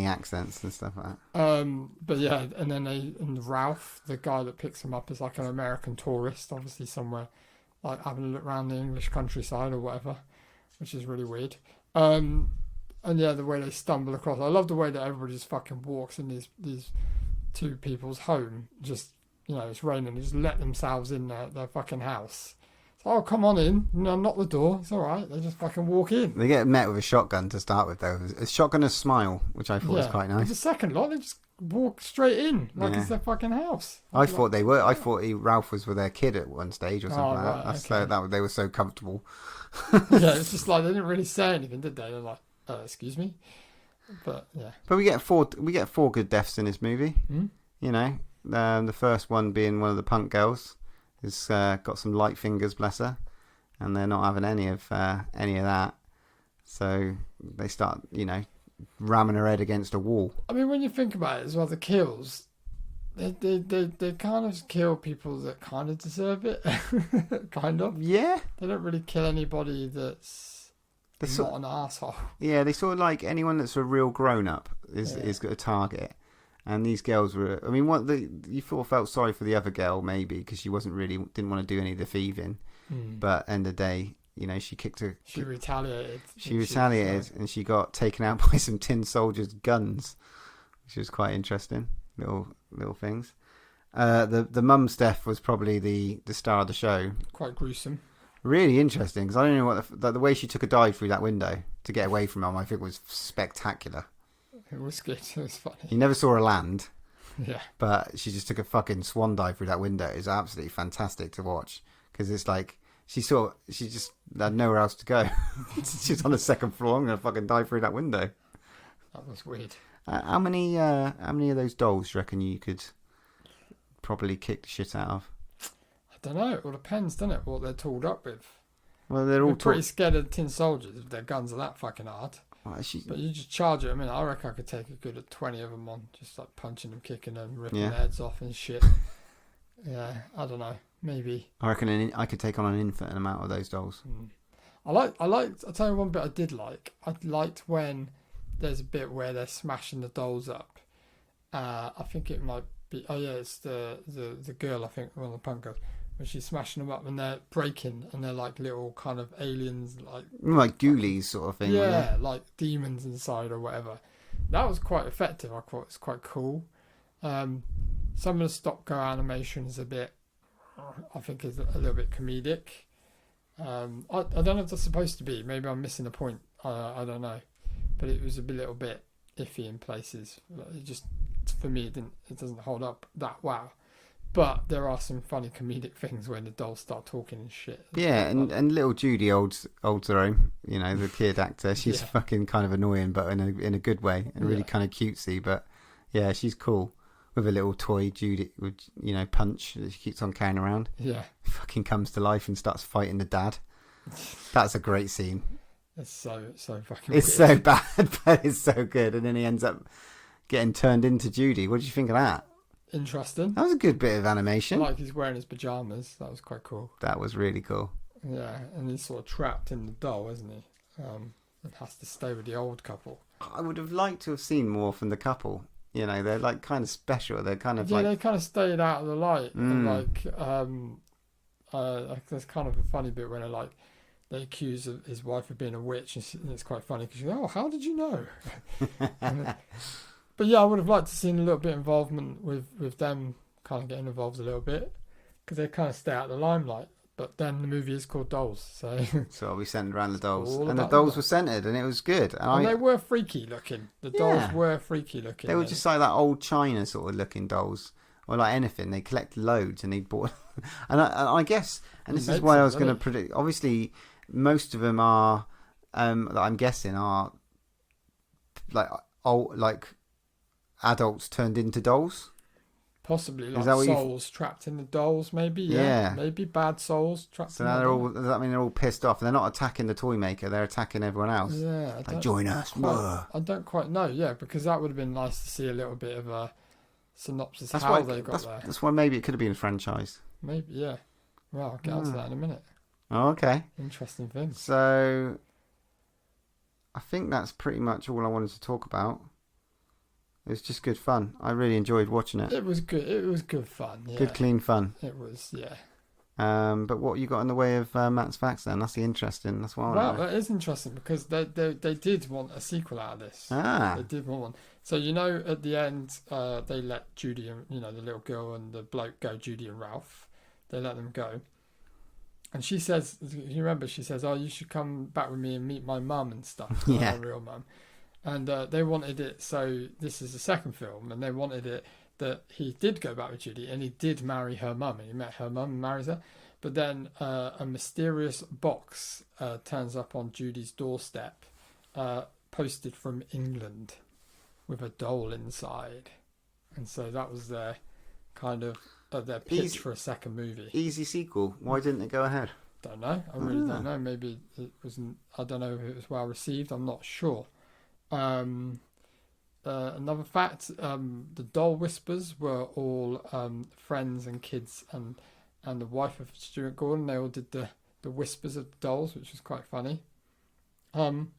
accents and stuff like that. But yeah, and then Ralph, the guy that picks him up, is like an American tourist, obviously somewhere like having a look around the English countryside or whatever, which is really weird. And yeah, the way they stumble across. I love the way that everybody just fucking walks in these two people's home. Just, it's raining. They just let themselves in their fucking house. Oh, come on in. No, knock the door. It's all right. They just fucking walk in. They get met with a shotgun to start with, though. A shotgun and a smile, which I thought was quite nice. The second lot, they just walk straight in like it's their fucking house. I thought they were. I thought Ralph was with their kid at one stage or something like that. So that they were so comfortable. Yeah, it's just like they didn't really say anything, did they? They're like, excuse me. But yeah. But we get four good deaths in this movie. The first one being one of the punk girls. Has got some light fingers, bless her, and they're not having any of that. So they start, ramming her head against a wall. I mean, when you think about it as well, the kills, they kind of kill people that kind of deserve it, kind of. Yeah. They don't really kill anybody that's not an asshole. Yeah, they sort of like anyone that's a real grown up is got a target. And these girls were... I mean, you felt sorry for the other girl, maybe, because she didn't want to do any of the thieving. But end of the day, she kicked her... She retaliated. She retaliated, and she got taken out by some tin soldiers' guns, which was quite interesting. Little things. The mum's death was probably the star of the show. Quite gruesome. Really interesting, because I don't know what... The way she took a dive through that window to get away from him, I think was spectacular. It was good. It was funny. You never saw her land. Yeah. But she just took a fucking swan dive through that window. It's absolutely fantastic to watch. Because it's like, she just had nowhere else to go. She's on the second floor. I'm going to fucking dive through that window. That was weird. How many of those dolls do you reckon you could probably kick the shit out of? I don't know. It all depends, doesn't it? What they're tooled up with. Well, they're all pretty scared of tin soldiers if their guns are that fucking hard. But you just charge it. I mean, I reckon I could take a good 20 of them on, just like punching them, kicking them, ripping their heads off and shit. Yeah, I don't know. Maybe. I reckon I could take on an infinite amount of those dolls. I'll tell you one bit I did like. I liked when there's a bit where they're smashing the dolls up. I think it might be. Oh yeah, it's the girl. I think one of the punk girls. When she's smashing them up and they're breaking and they're like little kind of aliens, like ghoulies sort of thing. Yeah, like demons inside or whatever. That was quite effective. I thought it was quite cool. Some of the stop-go animation is a bit, I think, is a little bit comedic. I don't know if that's supposed to be. Maybe I'm missing a point. I don't know, but it was a little bit iffy in places. It just, for me, it doesn't hold up that well. But there are some funny comedic things when the dolls start talking and shit. Yeah, and little Judy holds her own. The kid actor. She's fucking kind of annoying, but in a good way, and really kind of cutesy. But yeah, she's cool with a little toy Judy, with Punch that she keeps on carrying around. Yeah, fucking comes to life and starts fighting the dad. That's a great scene. It's so fucking. It's weird. So bad, but it's so good. And then he ends up getting turned into Judy. What did you think of that? Interesting. That was a good bit of animation. Like he's wearing his pajamas. That was quite cool. That was really cool. Yeah, and he's sort of trapped in the doll, isn't he? And has to stay with the old couple. I would have liked to have seen more from the couple. They're like kind of special. They're kind of they kind of stayed out of the light. And like there's kind of a funny bit when they accuse his wife of being a witch, and it's quite funny because she's like, "Oh, how did you know?" But yeah, I would have liked to seen a little bit of involvement with them kind of getting involved a little bit because they kind of stay out of the limelight. But then the movie is called Dolls, so we centered around the dolls, and the dolls were centered, and it was good. And they were freaky looking. The dolls were freaky looking. They were just like that old China sort of looking dolls, or like anything. They collect loads, and he bought And I guess, and this is why I was going to predict. Obviously, most of them are, that I'm guessing, are like adults turned into dolls. Possibly like souls trapped in the dolls, maybe. Yeah. Maybe bad souls trapped. In the dolls. Does that mean they're all pissed off? They're not attacking the toy maker; they're attacking everyone else. Yeah, join us. I don't quite know. Yeah, because that would have been nice to see a little bit of a synopsis of how they got there. That's why maybe it could have been a franchise. Maybe, yeah. Well, I'll get onto that in a minute. Oh, okay. Interesting thing. So, I think that's pretty much all I wanted to talk about. It was just good fun. I really enjoyed watching it. It was good. It was good fun. Yeah. Good, clean fun. It was, yeah. But what you got in the way of Matt's facts then? That's the interesting. That's what I want to know. That is interesting because they did want a sequel out of this. They did want one. So at the end, they let Judy and the little girl and the bloke go. Judy and Ralph, they let them go. And she says, you remember? She says, "Oh, you should come back with me and meet my mum and stuff." Yeah, my real mum. And they wanted it. So this is the second film, and they wanted it that he did go back with Judy and he did marry her mum, and he met her mum and marries her. But then a mysterious box turns up on Judy's doorstep, posted from England, with a doll inside. And so that was their kind of their pitch for a second movie. Easy sequel. Why didn't it go ahead? Don't know. I really don't know. Maybe it wasn't. I don't know if it was well received. I'm not sure. Another fact: the doll whispers were all friends and kids and the wife of Stuart Gordon. They all did the whispers of the dolls, which was quite funny. One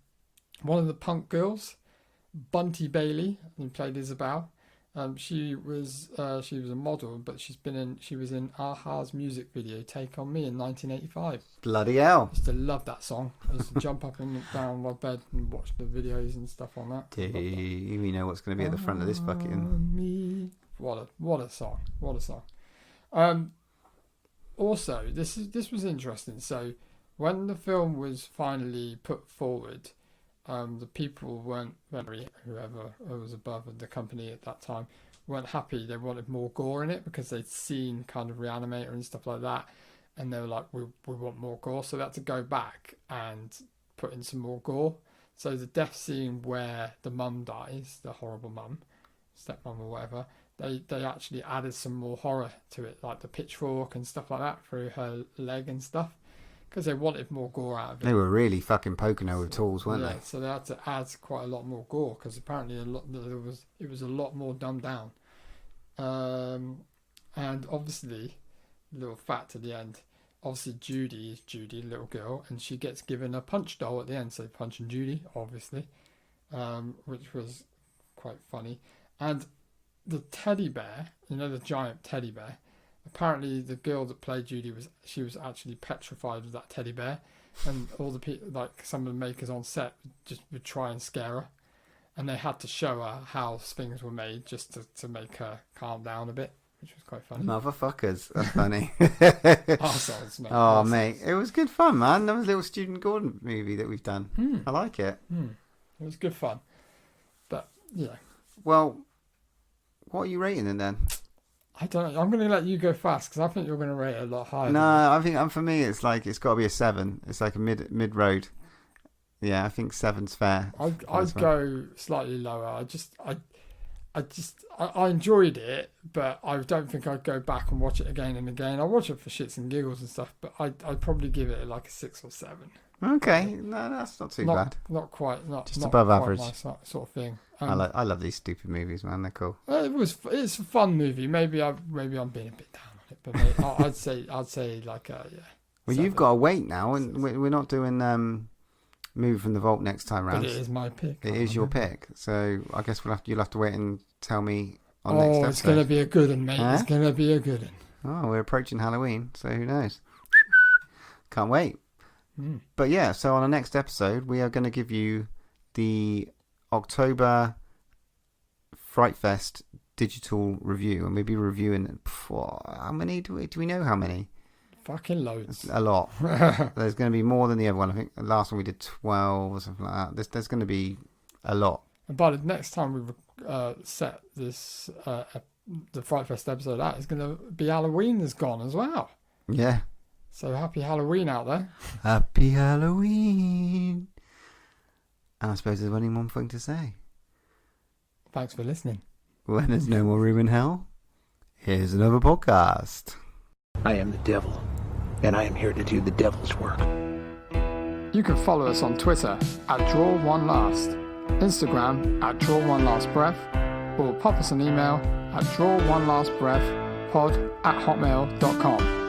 of the punk girls, Bunty Bailey, who played Isabel. She was a model, but she was in a-ha's music video "Take on Me" in 1985. Bloody hell! I used to love that song. I used to jump up and look down on my bed and watch the videos and stuff on that. Do you know what's going to be at the front of this fucking? What a song! What a song! Also, this was interesting. So, when the film was finally put forward, the people weren't whoever was above the company at that time weren't happy. They wanted more gore in it because they'd seen kind of Reanimator and stuff like that, and they were like, we want more gore. So they had to go back and put in some more gore. So the death scene where the mum dies, the horrible mum, stepmom or whatever, they actually added some more horror to it, like the pitchfork and stuff like that through her leg and stuff, because they wanted more gore out of it. They were really fucking poking her with tools, weren't they? So they had to add quite a lot more gore because apparently it was a lot more dumbed down. And obviously, little fact at the end. Obviously, Judy is Judy, little girl, and she gets given a punch doll at the end. So punching Judy, obviously, which was quite funny. And the teddy bear, the giant teddy bear. Apparently, the girl that played Judy was actually petrified of that teddy bear, and all the people, like some of the makers on set, would try and scare her, and they had to show her how things were made just to make her calm down a bit, which was quite funny. Motherfuckers, that's funny. Arseholes, mate. Oh, mate, it was good fun, man. That was a little Student Gordon movie that we've done. I like it. It was good fun, but yeah. Well, what are you rating it then? I don't know. I'm going to let you go fast because I think you're going to rate it a lot higher. No, I think for me it's got to be a 7. It's like a mid road. Yeah, I think 7's fair. I'd go slightly lower. I enjoyed it, but I don't think I'd go back and watch it again and again. I watch it for shits and giggles and stuff, but I'd probably give it like a 6 or 7. Okay, no, that's not too bad. Not quite, just not above average. My sort of thing. I love these stupid movies, man. They're cool. It's a fun movie. Maybe I'm being a bit down on it, but maybe, I'd say like yeah. Well, 7. you've got to wait now, and we're not doing Move from the Vault next time round. But it is my pick. It is your pick, so I guess you'll have to wait and tell me on next episode. Oh, it's gonna be a good one, mate. It's gonna be a good one. Oh, we're approaching Halloween, so who knows? Can't wait. But yeah, so on the next episode, we are going to give you the October FrightFest digital review, and we'll be reviewing how many do we know how many? Fucking loads. A lot. There's going to be more than the other one. I think the last one we did 12 or something like that. There's going to be a lot. And by the next time we set this the FrightFest episode of that is going to be Halloween is gone as well. Yeah. So happy Halloween out there. Happy Halloween. And I suppose there's only one thing to say. Thanks for listening. When there's no more room in hell, here's another podcast. I am the devil, and I am here to do the devil's work. You can follow us on Twitter at DrawOneLast, Instagram at DrawOneLastBreath, or pop us an email at DrawOneLastBreathPod@hotmail.com.